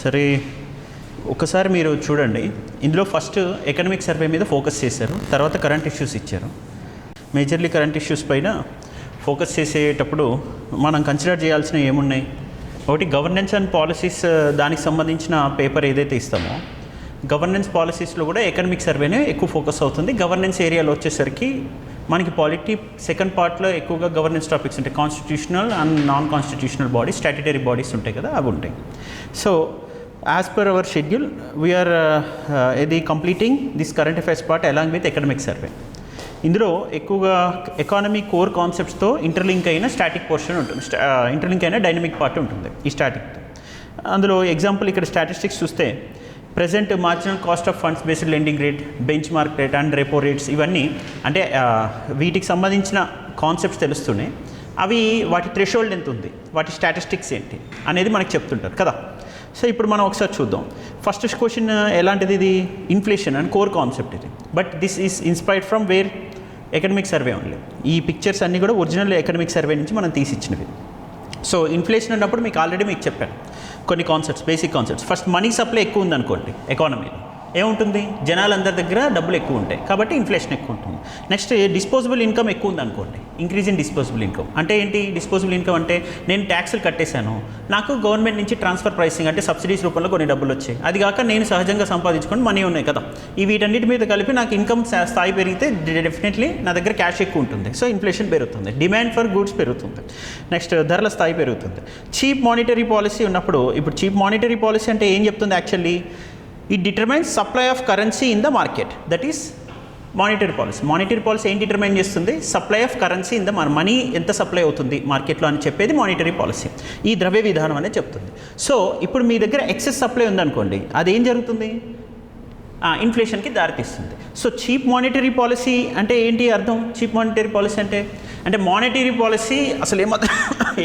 సరే ఒకసారి మీరు చూడండి, ఇందులో ఫస్ట్ ఎకనామిక్ సర్వే మీద ఫోకస్ చేశారు, తర్వాత కరెంట్ ఇష్యూస్ ఇచ్చారు. మేజర్లీ కరెంట్ ఇష్యూస్ పైన ఫోకస్ చేసేటప్పుడు మనం కన్సిడర్ చేయాల్సినవి ఏమున్నాయి? ఒకటి గవర్నెన్స్ అండ్ పాలసీస్, దానికి సంబంధించిన పేపర్ ఏదైతే ఇస్తామో గవర్నెన్స్ పాలసీస్లో కూడా ఎకనామిక్ సర్వేనే ఎక్కువ ఫోకస్ అవుతుంది. గవర్నెన్స్ ఏరియాలో వచ్చేసరికి మనకి పాలిటీ సెకండ్ పార్ట్లో ఎక్కువగా గవర్నెన్స్ టాపిక్స్ ఉంటాయి. Constitutional and non constitutional bodies, statutory bodies ఉంటాయి కదా, అవి ఉంటాయి. So as per our schedule we are ఇది completing this current affairs part along with economic survey. ఇందులో ఎక్కువగా ఎకానమీ కోర్ కాన్సెప్ట్స్తో ఇంటర్లింక్ అయిన స్టాటిక్ పోర్షన్ ఉంటుంది, ఇంటర్లింక్ అయిన డైనమిక్ పార్ట్ ఉంటుంది ఈ స్టాటిక్తో. అందులో ఎగ్జాంపుల్ ఇక్కడ స్టాటిస్టిక్స్ చూస్తే present marginal cost of funds based lending rate, benchmark rate and repo rates, ఇవన్నీ అంటే వీటికి సంబంధించిన కాన్సెప్ట్స్ తెలుస్తున్నాయి. అవి వాటి థ్రెషోల్డ్ ఎంత ఉంది, వాటి స్టాటిస్టిక్స్ ఏంటి అనేది మనకు చెప్తుంటారు కదా. సో ఇప్పుడు మనం ఒకసారి చూద్దాం. ఫస్ట్ క్వశ్చన్ ఎలాంటిది? ఇది ఇన్ఫ్లేషన్ అండ్ కోర్ కాన్సెప్ట్ ఇది. But this is inspired from where? Economic survey only. ఈ పిక్చర్స్ అన్నీ కూడా ఒరిజినల్ ఎకనామిక్ సర్వే నుంచి మనం తీసిచ్చినవి. సో ఇన్ఫ్లేషన్ అన్నప్పుడు మీకు ఆల్రెడీ మీకు చెప్పాను కొన్ని concepts, basic concepts. First money supply ఎక్కువ ఉందనుకోండి, ఎకానమీలో ఏముంటుంది? జనాలందరి దగ్గర డబ్బులు ఎక్కువ ఉంటాయి కాబట్టి ఇన్ఫ్లేషన్ ఎక్కువ ఉంటుంది. నెక్స్ట్ డిస్పోజబుల్ ఇన్కమ్ ఎక్కువ ఉందనుకోండి, ఇంక్రీజ్ ఇన్ డిస్పోజబుల్ ఇన్కమ్. అంటే ఏంటి డిస్పోజబుల్ ఇన్కమ్ అంటే? నేను ట్యాక్స్లు కట్టేశాను, నాకు గవర్నమెంట్ నుంచి ట్రాన్స్ఫర్ ప్రైసింగ్ అంటే సబ్సిడీస్ రూపంలో కొన్ని డబ్బులు వచ్చాయి, అది కాక నేను సహజంగా సంపాదించుకొని మనీ ఉన్నాయి కదా, ఈ వీటన్నిటి మీద కలిపి నాకు ఇన్కమ్ స్థాయి పెరిగితే డెఫినెట్లీ నా దగ్గర క్యాష్ ఎక్కువ ఉంటుంది. సో ఇన్ఫ్లేషన్ పెరుగుతుంది, డిమాండ్ ఫర్ గూడ్స్ పెరుగుతుంది, నెక్స్ట్ ధరల స్థాయి పెరుగుతుంది. చీప్ మానిటరీ పాలసీ ఉన్నప్పుడు, ఇప్పుడు చీప్ మానిటరీ పాలసీ అంటే ఏం చెప్తుంది actually? It determines supply of currency in the market, that is monetary policy. Monetary policy ఏం డిటర్మైన్ చేస్తుంది? Supply of currency in the money ఎంత సప్లై అవుతుంది మార్కెట్లో అని చెప్పేది మానిటరీ పాలసీ. ఈ ద్రవ్య విధానం అనేది చెప్తుంది. సో ఇప్పుడు మీ దగ్గర ఎక్సెస్ సప్లై ఉందనుకోండి, అదేం జరుగుతుంది? ఇన్ఫ్లేషన్కి దారితీస్తుంది. సో చీప్ మానిటరీ పాలసీ అంటే ఏంటి అర్థం? చీప్ మానిటరీ పాలసీ అంటే మానిటరీ పాలసీ అసలు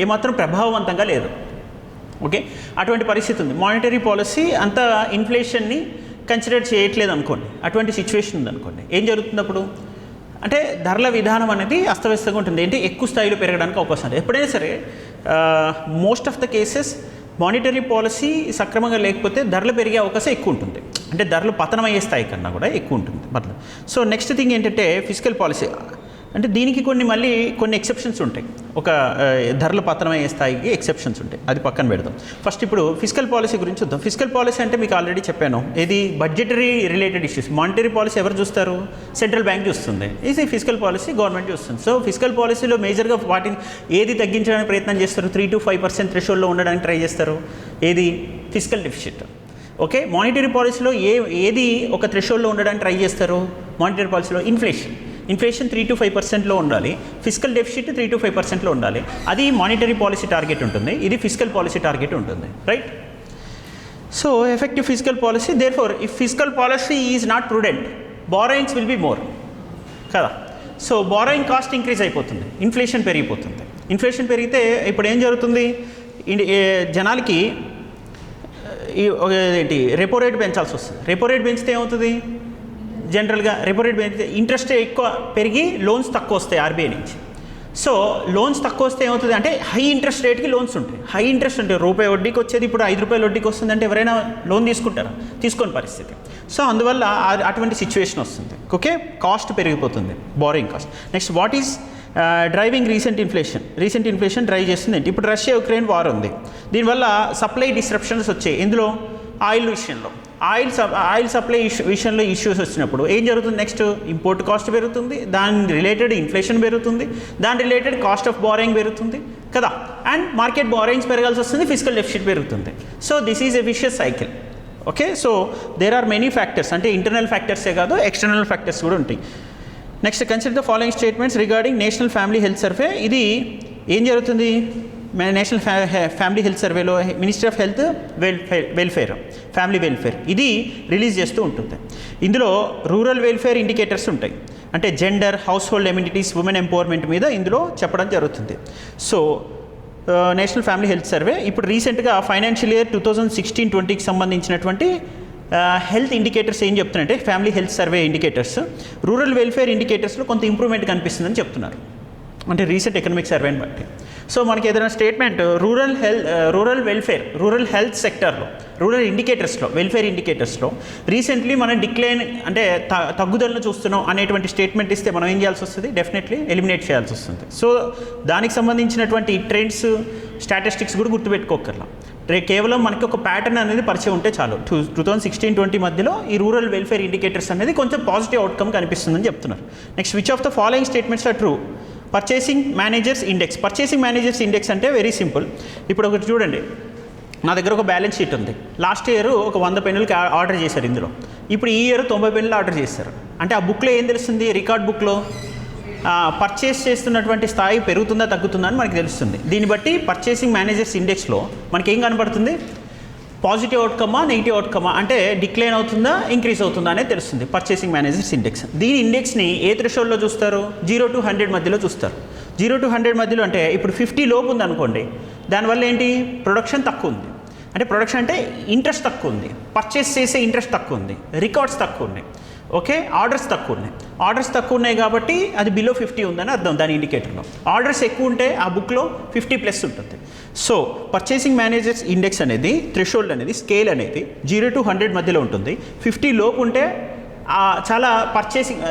ఏమాత్రం ప్రభావవంతంగా లేదు. ఓకే, అటువంటి పరిస్థితి ఉంది. మానిటరీ పాలసీ అంత ఇన్ఫ్లేషన్ని కన్సిడర్ చేయట్లేదు అనుకోండి, అటువంటి సిచ్యువేషన్ ఉందనుకోండి, ఏం జరుగుతుంది అప్పుడు? అంటే ధరల విధానం అనేది అస్తవ్యస్తంగా ఉంటుంది, అంటే ఎక్కువ స్థాయిలో పెరగడానికి అవకాశం ఉంది. ఎప్పుడైనా సరే most of the cases monetary policy సక్రమంగా లేకపోతే ధరలు పెరిగే అవకాశం ఎక్కువ ఉంటుంది, అంటే ధరలు పతనమయ్యే స్థాయి కన్నా కూడా ఎక్కువ ఉంటుంది బట్. సో నెక్స్ట్ థింగ్ ఏంటంటే ఫిజికల్ పాలసీ. అంటే దీనికి కొన్ని ఎక్సెప్షన్స్ ఉంటాయి, ఒక ధరల పతనమయ్యే స్థాయికి ఎక్సెప్షన్స్ ఉంటాయి, అది పక్కన పెడదాం. ఫస్ట్ ఇప్పుడు ఫిజికల్ పాలసీ గురించి చూద్దాం. ఫిజికల్ పాలసీ అంటే మీకు ఆల్రెడీ చెప్పాను, ఇది budgetary related issues. Monetary policy ఎవరు చూస్తారు? సెంట్రల్ బ్యాంక్ చూస్తుంది. ఇది ఫిజికల్ పాలసీ గవర్నమెంట్ చూస్తుంది. సో ఫిజికల్ పాలసీలో మేజర్గా వాటిని ఏది తగ్గించడానికి ప్రయత్నం చేస్తారు? 3 to 5% థ్రెషోల్డ్లో ఉండడానికి ట్రై చేస్తారు. ఏది? Physical deficit. ఓకే, మానిటరీ పాలసీలో ఏది ఒక థ్రెషోల్డ్లో ఉండడానికి ట్రై చేస్తారు? మానిటరీ పాలసీలో ఇన్ఫ్లేషన్ 3 to 5%లో ఉండాలి, ఫిజికల్ డెఫిసిట్ 3 to 5%లో ఉండాలి. అది మానిటరీ పాలసీ టార్గెట్ ఉంటుంది, ఇది ఫిజికల్ పాలసీ టార్గెట్ ఉంటుంది, right? So effective physical policy, therefore if physical policy is not prudent, borrowings will be more కదా. సో బారోయింగ్ కాస్ట్ ఇంక్రీజ్ అయిపోతుంది, inflation పెరిగిపోతుంది. Inflation పెరిగితే ఇప్పుడు ఏం జరుగుతుంది? జనాలకి రెపో రేట్ పెంచాల్సి వస్తుంది. రెపో రేట్ పెంచితే ఏమవుతుంది? జనరల్గా రెపో రేట్ పెంచితే ఇంట్రెస్ట్ ఎక్కువ పెరిగి లోన్స్ తక్కువ వస్తాయి ఆర్బీఐ నుంచి. సో లోన్స్ తక్కువ వస్తే ఏమవుతుంది అంటే హై ఇంట్రెస్ట్ రేట్కి లోన్స్ ఉంటాయి. హై ఇంట్రెస్ట్ అంటే రూపాయి వడ్డీకి వచ్చేది ఇప్పుడు 5 రూపాయల వడ్డీకి వస్తుంది అంటే ఎవరైనా లోన్ తీసుకుంటారా? తీసుకోని పరిస్థితి. సో అందువల్ల అటువంటి సిచ్యువేషన్ వస్తుంది. ఓకే, కాస్ట్ పెరిగిపోతుంది, borrowing cost. Next what is driving recent inflation drive చేస్తుంది ఏంటి? ఇప్పుడు రష్యా యుక్రెయిన్ వార్ ఉంది, దీనివల్ల సప్లై డిస్రప్షన్స్ వచ్చాయి. ఇందులో ఆయిల్ విషయంలో ఆయిల్ సప్లై విషయంలో ఇష్యూస్ వచ్చినప్పుడు ఏం జరుగుతుంది? నెక్స్ట్ ఇంపోర్ట్ కాస్ట్ పెరుగుతుంది, దాని రిలేటెడ్ ఇన్ఫ్లేషన్ పెరుగుతుంది, దాని రిలేటెడ్ కాస్ట్ ఆఫ్ బారోయింగ్ పెరుగుతుంది కదా, అండ్ మార్కెట్ బారోయింగ్స్ పెరగాల్సి వస్తుంది, ఫిజికల్ డెఫిసిట్ పెరుగుతుంది. So this is a vicious cycle. Okay, so there are many factors, అంటే ఇంటర్నల్ ఫ్యాక్టర్సే కాదు ఎక్స్టర్నల్ ఫ్యాక్టర్స్ కూడా ఉంటాయి. Next consider the following statements regarding national family health survey. ఇది ఏం జరుగుతుంది? నేషనల్ ఫ్యామిలీ హెల్త్ సర్వేలో ministry of health family welfare ఇది రిలీజ్ చేస్తూ ఉంటుంది. ఇందులో రూరల్ వెల్ఫేర్ ఇండికేటర్స్ ఉంటాయి, అంటే gender, household amenities, women empowerment మీద ఇందులో చెప్పడం జరుగుతుంది. So national family health survey ఇప్పుడు రీసెంట్గా ఫైనాన్షియల్ ఇయర్ 2016-20కి సంబంధించినటువంటి హెల్త్ ఇండికేటర్స్ ఏం చెప్తున్నారంటే family health survey indicators rural welfare ఇండికేటర్స్లో కొంత ఇంప్రూవ్మెంట్ కనిపిస్తుందని చెప్తున్నారు, అంటే రీసెంట్ ఎకనామిక్ సర్వేని బట్టి. సో మనకి ఏదైనా statement rural welfare rural health సెక్టర్లో రూరల్ ఇండికేటర్స్లో వెల్ఫేర్ ఇండికేటర్స్లో రీసెంట్లీ మనం డిక్లైన్ అంటే తగ్గుదలను చూస్తున్నాం అనేటువంటి స్టేట్మెంట్ ఇస్తే మనం ఏం చేయాల్సి వస్తుంది, డెఫినెట్లీ ఎలిమినేట్ చేయాల్సి వస్తుంది. సో దానికి సంబంధించినటువంటి ట్రెండ్స్ స్టాటిస్టిక్స్ కూడా గుర్తుపెట్టుకోకర్లా, కేవలం మనకి ఒక ప్యాటర్న్ అనేది పరిచయం ఉంటే చాలు. 2016-20 మధ్యలో ఈ రూరల్ వెల్ఫేర్ ఇండికేటర్స్ అనేది కొంచెం పాజిటివ్ అవుట్కమ్ కనిపిస్తుందని చెప్తున్నారు. Next, which of the following statements are true? Purchasing managers index అంటే వెరీ సింపుల్. ఇప్పుడు ఒకటి చూడండి, నా దగ్గర ఒక బ్యాలెన్స్ షీట్ ఉంది. లాస్ట్ ఇయర్ ఒక 100 పెన్నులకి ఆర్డర్ చేశారు ఇందులో. ఇప్పుడు ఈ ఇయర్ 90 పెన్నులు ఆర్డర్ చేశారు. అంటే ఆ బుక్లో ఏం తెలుస్తుంది, రికార్డ్ బుక్లో పర్చేస్ చేస్తున్నటువంటి స్థాయి పెరుగుతుందా తగ్గుతుందా అని మనకి తెలుస్తుంది. దీన్ని బట్టి పర్చేసింగ్ మేనేజర్స్ ఇండెక్స్లో మనకి ఏం కనబడుతుంది, పాజిటివ్ అవుట్కమా నెగిటివ్ అవుట్కమా, అంటే డిక్లైన్ అవుతుందా ఇంక్రీజ్ అవుతుందా అనేది తెలుస్తుంది పర్చేసింగ్ మేనేజర్స్ ఇండెక్స్. దీని ఇండెక్స్ని ఏ థ్రెషోల్డ్లో చూస్తారు, 0 to 100 మధ్యలో చూస్తారు. 0 to 100 మధ్యలో అంటే ఇప్పుడు 50 లోపు ఉంది అనుకోండి, దానివల్ల ఏంటి, ప్రొడక్షన్ తక్కువ ఉంది. అంటే ప్రొడక్షన్ అంటే ఇంట్రెస్ట్ తక్కువ ఉంది, పర్చేస్ చేసే ఇంట్రెస్ట్ తక్కువ ఉంది, రికార్డ్స్ తక్కువ ఉన్నాయి, ఓకే, ఆర్డర్స్ తక్కువ ఉన్నాయి. ఆర్డర్స్ తక్కువ ఉన్నాయి కాబట్టి అది బిలో 50 ఉందని అర్థం దాని ఇండికేటర్లో. ఆర్డర్స్ ఎక్కువ ఉంటే ఆ బుక్లో 50+ ఉంటుంది. సో పర్చేసింగ్ మేనేజర్స్ ఇండెక్స్ అనేది థ్రెషోల్డ్ అనేది స్కేల్ అనేది 0 to 100 మధ్యలో ఉంటుంది. 50 లోపు ఉంటే చాలా పర్చేసింగ్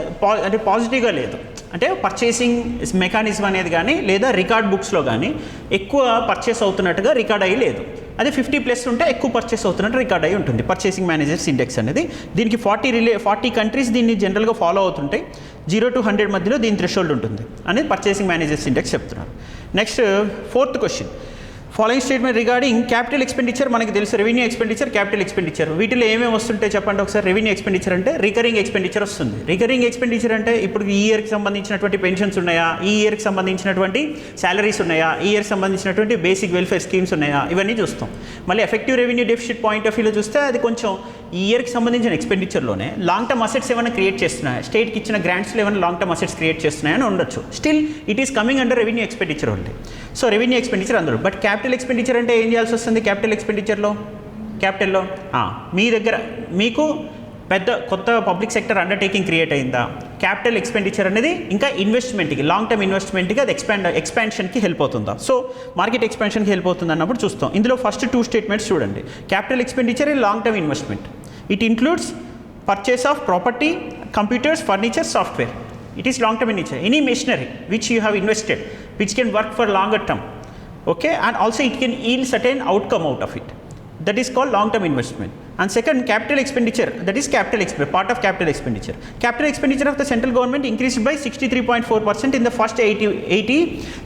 అంటే పాజిటివ్గా లేదు, అంటే పర్చేసింగ్ మెకానిజం అనేది కానీ లేదా రికార్డ్ బుక్స్లో కానీ ఎక్కువ పర్చేస్ అవుతున్నట్టుగా రికార్డ్ అయ్యి లేదు. అదే 50+ ఉంటే ఎక్కువ పర్చేస్ అవుతున్నట్టు రికార్డ్ అయ్యి ఉంటుంది పర్చేసింగ్ మేనేజర్స్ ఇండెక్స్ అనేది. దీనికి 40 కంట్రీస్ దీన్ని జనరల్గా ఫాలో అవుతుంటాయి. 0 to 100 మధ్యలో దీని థ్రెషోల్డ్ ఉంటుంది అనేది పర్చేసింగ్ మేనేజర్స్ ఇండెక్స్ చెప్తున్నారు. Next, 4th question, following statement regarding capital expenditure. మనకి తెలుసు రెవెన్యూ ఎక్స్పెండిచర్, క్యాపిటల్ ఎక్స్పెండిచర్. వీటిలో ఏమేమి వస్తుంటే చెప్పండి ఒకసారి. రెవెన్యూ ఎక్స్పెండిచర్ అంటే రికరింగ్ ఎక్స్పెండిచర్ వస్తుంది. రికరింగ్ ఎక్స్పెండిచర్ అంటే ఇప్పుడు ఈ ఇయర్కి సంబంధించినటువంటి పెన్షన్స్ ఉన్నాయా, ఈ ఇయర్కి సంబంధించినటువంటి శాలరీస్ ఉన్నాయా, ఈ ఇయర్కి సంబంధించినటువంటి బేసిక్ వెల్ఫేర్ స్కీమ్స్ ఉన్నాయా, ఇవన్నీ చూస్తాం. మళ్ళీ effective revenue deficit point of వ్యూలో చూస్తే అది కొంచెం ఈ ఇయర్కి సంబంధించిన ఎక్స్పెండిచర్లోనే లాంగ్ టర్మ్ అసెట్స్ ఏమైనా క్రియేట్ చేస్తున్నాయా, స్టేట్కి ఇచ్చిన గ్రాంట్స్లో ఏమైనా లాంగ్ టర్మ్ అసెట్స్ క్రియేట్ చేస్తున్నాయని ఉండొచ్చు. Still it is coming under revenue expenditure only. So revenue expenditure అందరూ. బట్ క్యాపిటల్ ఎక్స్పెండిచర్ అంటే ఏం చేయాల్సి వస్తుంది, క్యాపిటల్లో మీ దగ్గర మీకు పెద్ద కొత్త పబ్లిక్ సెక్టర్ అండర్టేకింగ్ క్రియేట్ అయిందా, క్యాపిటల్ ఎక్స్పెండిచర్ అనేది ఇంకా ఇన్వెస్ట్మెంట్కి లాంగ్ టర్మ్ ఇన్వెస్ట్మెంట్కి అది ఎక్స్పాన్షన్కి హెల్ప్ అవుతుందా, సో మార్కెట్ ఎక్స్పాన్షన్కి హెల్ప్ అవుతుంది అన్నప్పుడు చూస్తాం. ఇందులో ఫస్ట్ 2 స్టేట్మెంట్స్ చూడండి. Capital expenditure in long term investment, it includes purchase of property, computers, furniture, software. It is long term in nature. Any machinery which you have invested, which can work for longer term, okay, and also it can yield certain outcome out of it. That is called long term investment. And second, capital expenditure, that is part of capital expenditure. Capital expenditure of the central government increased by 63.4% in the first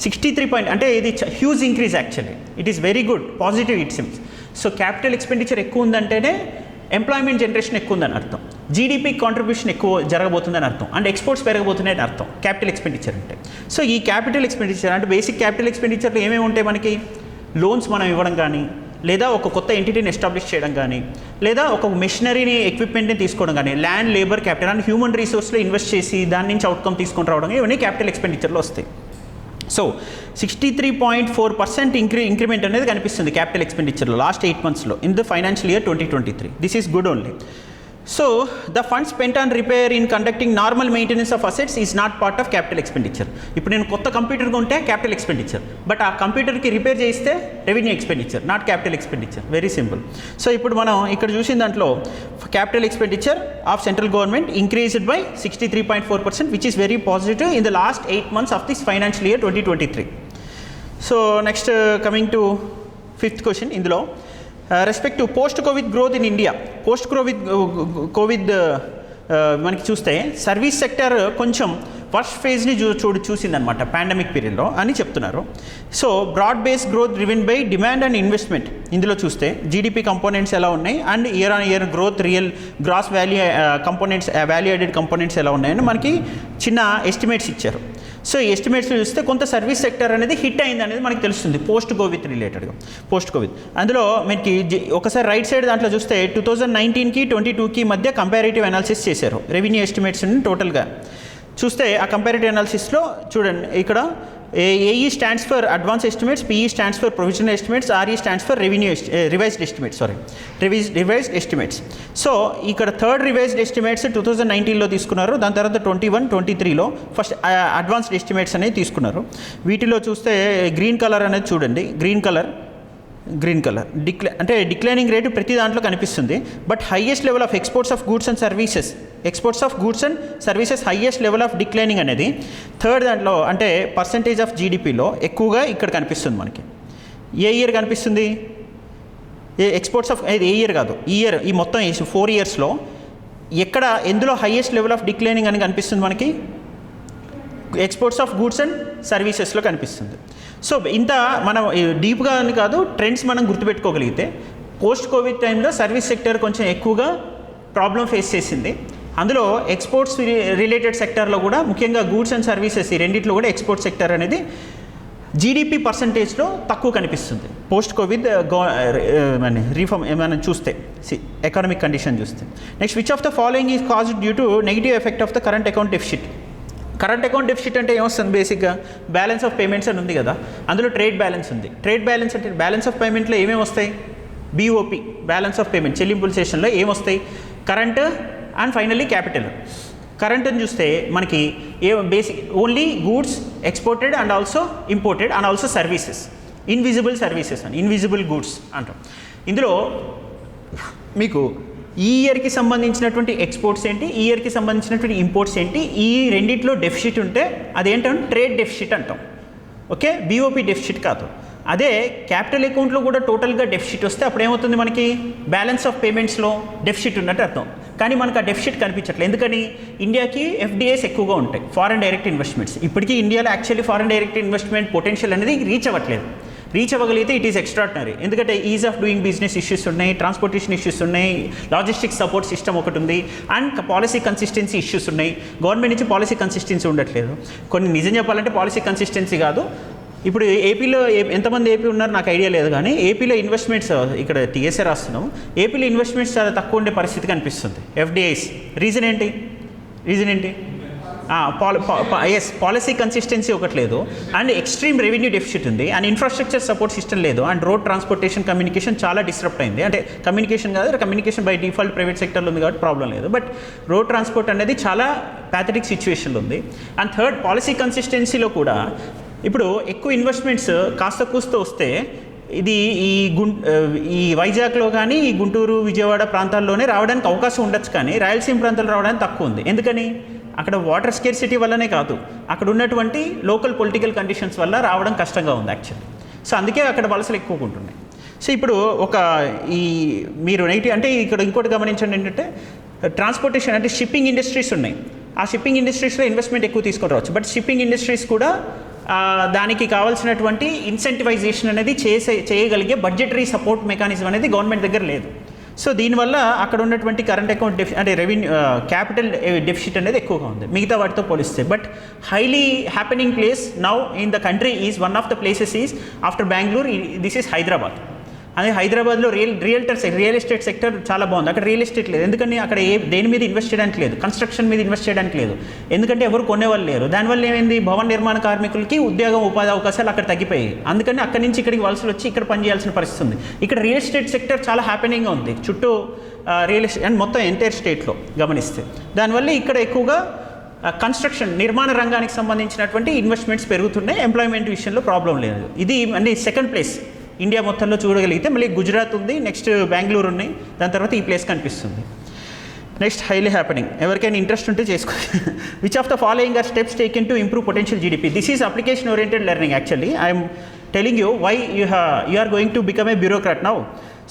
63 అంటే ఇది huge increase actually. It is very good, positive it seems. So capital expenditure ఎక్కువ ఉందంటేనే employment generation ఎక్కువ ఉందని అర్థం, GDP contribution ఎక్కువ జరగబోతుందని అర్థం, and exports పెరగబోతున్నాయని అర్థం capital expenditure అంటే. సో ఈ క్యాపిటల్ ఎక్స్పెండిచర్ అంటే బేసిక్ క్యాపిటల్ ఎక్స్పెండిచర్లో ఏమేమి ఉంటాయి మనకి, లోన్స్ మనం ఇవ్వడం కానీ, లేదా ఒక కొత్త ఎంటిటీని ఎస్టాబ్లిష్ చేయడం కానీ, లేదా ఒక మెషినరీని ఎక్విప్మెంట్ని తీసుకోవడం కానీ, land, labour capital and human రీసోర్స్లో ఇన్వెస్ట్ చేసి దాని నుంచి అవుట్కమ్ తీసుకొని రావడం, ఇవన్నీ క్యాపిటల్ ఎక్స్పెండిచర్లో వస్తాయి. సో 63.4% ఇంక్రిమెంట్ అనేది కనిపిస్తుంది క్యాపిటల్ ఎక్స్పెండిచర్లో లాస్ట్ 8 monthsలో in the financial year 2023. This is good only. So the fund spent on repair in conducting normal maintenance of assets is not part of capital expenditure. ఇప్పుడు నేను కొత్త computer కొంటే capital expenditure, but ఆ కంప్యూటర్కి repair చేయిస్తే revenue expenditure, not capital expenditure. Very simple. So ఇప్పుడు మనం ఇక్కడ చూసిన దాంట్లో capital expenditure of central government increased by 63.4%, which is very positive in the last 8 months of this financial year 2023. So next coming to 5th question. ఇందులో respect to post covid growth in India. Post covid మనకి చూస్తే service sector కొంచెం first ఫేజ్ని చూసిందనమాట pandemic పీరియడ్లో అని చెప్తున్నారు. So broad base growth driven by demand and investment. ఇందులో చూస్తే జీడిపి కంపోనెంట్స్ ఎలా ఉన్నాయి and year on year growth, real gross value components, value added components ఎలా ఉన్నాయని మనకి చిన్న ఎస్టిమేట్స్ ఇచ్చారు. సో ఈ ఎస్టిమేట్స్లో చూస్తే కొంత సర్వీస్ సెక్టర్ అనేది హిట్ అయింది అనేది మనకి తెలుస్తుంది పోస్ట్ కోవిడ్ రిలేటెడ్గా. పోస్ట్ కోవిడ్ అందులో మనకి ఒకసారి రైట్ సైడ్ దాంట్లో చూస్తే 2019కి 2022కి మధ్య కంపారిటివ్ అనాలిసిస్ చేశారు రెవెన్యూ ఎస్టిమేట్స్ని టోటల్గా చూస్తే. ఆ కంపారిటివ్ అనాలిసిస్లో చూడండి ఇక్కడ AE stands for advanced estimates, PE stands for provisional estimates, RE stands for revised estimates. So ఇక్కడ థర్డ్ రివైజ్డ్ ఎస్టిమేట్స్ 2019లో తీసుకున్నారు. దాని తర్వాత 21, 23లో ఫస్ట్ అడ్వాన్స్డ్ ఎస్టిమేట్స్ అనేది తీసుకున్నారు. వీటిలో చూస్తే గ్రీన్ కలర్ అనేది చూడండి, గ్రీన్ కలర్ అంటే డిక్లైనింగ్ రేటు ప్రతి దాంట్లో కనిపిస్తుంది. But highest level of exports of goods and services highest level of declining అనేది థర్డ్ దాంట్లో అంటే పర్సంటేజ్ ఆఫ్ జీడిపిలో ఎక్కువగా ఇక్కడ కనిపిస్తుంది మనకి. ఏ ఇయర్ కనిపిస్తుంది? ఎక్స్పోర్ట్స్ ఆఫ్ ఏ ఇయర్ కాదు, ఈ మొత్తం 4 ఇయర్స్లో ఎందులో హైయెస్ట్ లెవెల్ ఆఫ్ డిక్లైనింగ్ అని కనిపిస్తుంది మనకి? ఎక్స్పోర్ట్స్ ఆఫ్ గూడ్స్ అండ్ సర్వీసెస్లో కనిపిస్తుంది. సో ఇంత మనం డీప్గా అని కాదు, ట్రెండ్స్ మనం గుర్తుపెట్టుకోగలిగితే పోస్ట్ కోవిడ్ టైంలో సర్వీస్ సెక్టర్ కొంచెం ఎక్కువగా ప్రాబ్లం ఫేస్ చేసింది. అందులో ఎక్స్పోర్ట్స్ రిలేటెడ్ సెక్టర్లో కూడా ముఖ్యంగా గూడ్స్ అండ్ సర్వీసెస్ ఈ రెండిట్లో కూడా ఎక్స్పోర్ట్ సెక్టర్ అనేది జీడిపి పర్సంటేజ్లో తక్కువ కనిపిస్తుంది పోస్ట్ కోవిడ్ రీఫార్మ్ ఏమైనా చూస్తే, ఎకనామిక్ కండిషన్ చూస్తే. Next, which of the following is caused due to negative effect of the current account deficit. Current account deficit అంటే ఏమొస్తుంది? బేసిక్గా బ్యాలెన్స్ ఆఫ్ పేమెంట్స్ అని ఉంది కదా, అందులో ట్రేడ్ బ్యాలెన్స్ ఉంది. ట్రేడ్ బ్యాలెన్స్ అంటే బ్యాలెన్స్ ఆఫ్ పేమెంట్లో ఏమేమి వస్తాయి? BOP, బ్యాలెన్స్ ఆఫ్ పేమెంట్, చెల్లింపుల సెషన్లో ఏమొస్తాయి? Current and finally capital. Current అని చూస్తే మనకి basic only goods exported and also imported and also services, invisible services అని, ఇన్విజిబుల్ గూడ్స్ అంటాం. ఇందులో మీకు ఈ ఇయర్కి సంబంధించినటువంటి ఎక్స్పోర్ట్స్ ఏంటి, ఈ ఇయర్కి సంబంధించినటువంటి ఇంపోర్ట్స్ ఏంటి, ఈ రెండిట్లో డెఫిసిట్ ఉంటే అదేంటంటే ట్రేడ్ డెఫిసిట్ అంటాం. ఓకే, BOP డెఫిసిట్ కాదు. అదే క్యాపిటల్ అకౌంట్లో కూడా టోటల్గా డెఫిసిట్ వస్తే అప్పుడు ఏమవుతుంది? మనకి బ్యాలెన్స్ ఆఫ్ పేమెంట్స్లో డెఫిసిట్ ఉన్నట్టు అర్థం. కానీ మనకు ఆ డెఫిసిట్ కనిపించట్లేదు. ఎందుకని? ఇండియాకి FDIs ఎక్కువగా ఉంటాయి, ఫారెన్ డైరెక్ట్ ఇన్వెస్ట్మెంట్స్. ఇప్పటికీ ఇండియాలో actually foreign direct investment potential అనేది రీచ్ అవ్వట్లేదు. రీచ్ అవ్వగలిగితే ఇట్ ఈస్ ఎక్స్ట్రాడినరీ. ఎందుకంటే ease of doing business issues ఉన్నాయి, ట్రాన్స్పోర్టేషన్ ఇష్యూస్ ఉన్నాయి, లాజిస్టిక్స్ సపోర్ట్ సిస్టమ్ ఒకటి ఉంది, అండ్ పాలసీ కన్సిస్టెన్సీ ఇష్యూస్ ఉన్నాయి. గవర్నమెంట్ నుంచి పాలసీ కన్సిస్టెన్సీ ఉండట్లేదు. కొన్ని నిజం చెప్పాలంటే పాలసీ కన్సిస్టెన్సీ కాదు. ఇప్పుడు ఏపీలో ఎంతమంది ఏపీ ఉన్నారు నాకు ఐడియా లేదు, కానీ ఏపీలో ఇన్వెస్ట్మెంట్స్ ఇక్కడ TSA రాస్తున్నాం, ఏపీలో ఇన్వెస్ట్మెంట్స్ చాలా తక్కువ ఉండే పరిస్థితి కనిపిస్తుంది. FDIs రీజన్ ఏంటి? పాలసీ కన్సిస్టెన్సీ ఒకటి లేదు, అండ్ ఎక్స్ట్రీమ్ రెవెన్యూ డెఫిసిట్ ఉంది, అండ్ ఇన్ఫ్రాస్ట్రక్చర్ సపోర్ట్ సిస్టమ్ లేదు, అండ్ రోడ్ ట్రాన్స్పోర్టేషన్ కమ్యూనికేషన్ చాలా డిస్టర్బ్ అయింది. అంటే కమ్యూనికేషన్ కాదు, కమ్యూనికేషన్ బై డిఫాల్ట్ ప్రైవేట్ సెక్టర్లో ఉంది కాబట్టి ప్రాబ్లం లేదు, బట్ రోడ్ ట్రాన్స్పోర్ట్ అనేది చాలా ప్యాథటిక్ సిచ్యువేషన్లో ఉంది. అండ్ థర్డ్, పాలసీ కన్సిస్టెన్సీలో కూడా ఇప్పుడు ఎక్కువ ఇన్వెస్ట్మెంట్స్ కాస్త కూస్త వస్తే ఇది ఈ వైజాగ్లో కానీ ఈ గుంటూరు, విజయవాడ ప్రాంతాల్లోనే రావడానికి అవకాశం ఉండొచ్చు, కానీ రాయలసీమ ప్రాంతాల్లో రావడానికి తక్కువ ఉంది. ఎందుకని? అక్కడ వాటర్ స్కేర్సిటీ వల్లనే కాదు, అక్కడ ఉన్నటువంటి లోకల్ పొలిటికల్ కండిషన్స్ వల్ల రావడం కష్టంగా ఉంది యాక్చువల్లీ. సో అందుకే అక్కడ వలసలు ఎక్కువగా ఉంటున్నాయి. సో ఇప్పుడు మీరు నెగిటివ్ అంటే ఇక్కడ ఇంకోటి గమనించండి ఏంటంటే, ట్రాన్స్పోర్టేషన్ అంటే షిప్పింగ్ ఇండస్ట్రీస్ ఉన్నాయి. ఆ షిప్పింగ్ ఇండస్ట్రీస్లో ఇన్వెస్ట్మెంట్ ఎక్కువ తీసుకొని రావచ్చు, బట్ షిప్పింగ్ ఇండస్ట్రీస్ కూడా దానికి కావాల్సినటువంటి ఇన్సెంటివైజేషన్ అనేది చేయగలిగే బడ్జెటరీ సపోర్ట్ మెకానిజం అనేది గవర్నమెంట్ దగ్గర లేదు. సో దీనివల్ల అక్కడ ఉన్నటువంటి కరెంట్ అకౌంట్ అంటే రెవెన్యూ క్యాపిటల్ డెఫిసిట్ అనేది ఎక్కువగా ఉంది మిగతా వాటితో పోలిస్తే. But highly happening place now in the country is one of the places is after Bengaluru, this is Hyderabad. అదే హైదరాబాద్లో రియల్ ఎస్టేట్ సెక్టర్ చాలా బాగుంది. అక్కడ రియల్ ఎస్టేట్ లేదు, ఎందుకంటే అక్కడ దేని మీద ఇన్వెస్ట్ చేయడానికి లేదు, కన్స్ట్రక్షన్ మీద ఇన్వెస్ట్ చేయడానికి లేదు, ఎందుకంటే ఎవరు కొనేవాళ్ళు లేరు. దానివల్ల ఏమైంది? భవన నిర్మాణ కార్మికులకి ఉపాధి అవకాశాలు అక్కడ తగ్గిపోయాయి. అందుకని అక్కడి నుంచి ఇక్కడికి వలసలు వచ్చి ఇక్కడ పనిచేయాల్సిన పరిస్థితి ఉంది. ఇక్కడ రియల్ ఎస్టేట్ సెక్టర్ చాలా హ్యాపెనింగ్గా ఉంది, చుట్టూ రియల్ ఎస్టేట్ అండ్ మొత్తం ఎంటైర్ స్టేట్లో గమనిస్తే. దానివల్ల ఇక్కడ ఎక్కువగా కన్స్ట్రక్షన్ నిర్మాణ రంగానికి సంబంధించినటువంటి ఇన్వెస్ట్మెంట్స్ పెరుగుతున్నాయి. ఎంప్లాయ్మెంట్ విషయంలో ప్రాబ్లం లేదు. ఇది అంటే సెకండ్ ప్లేస్ ఇండియా మొత్తంలో చూడగలిగితే. మళ్ళీ గుజరాత్ ఉంది, నెక్స్ట్ బెంగళూరు ఉన్నాయి, దాని తర్వాత ఈ ప్లేస్ కనిపిస్తుంది. Next, highly happening. ఎవరికైనా ఇంట్రెస్ట్ ఉంటే చేసుకో. Which of the following are steps taken to improve potential GDP? This is application oriented learning actually. I'm telling you why you are going to become a bureaucrat now.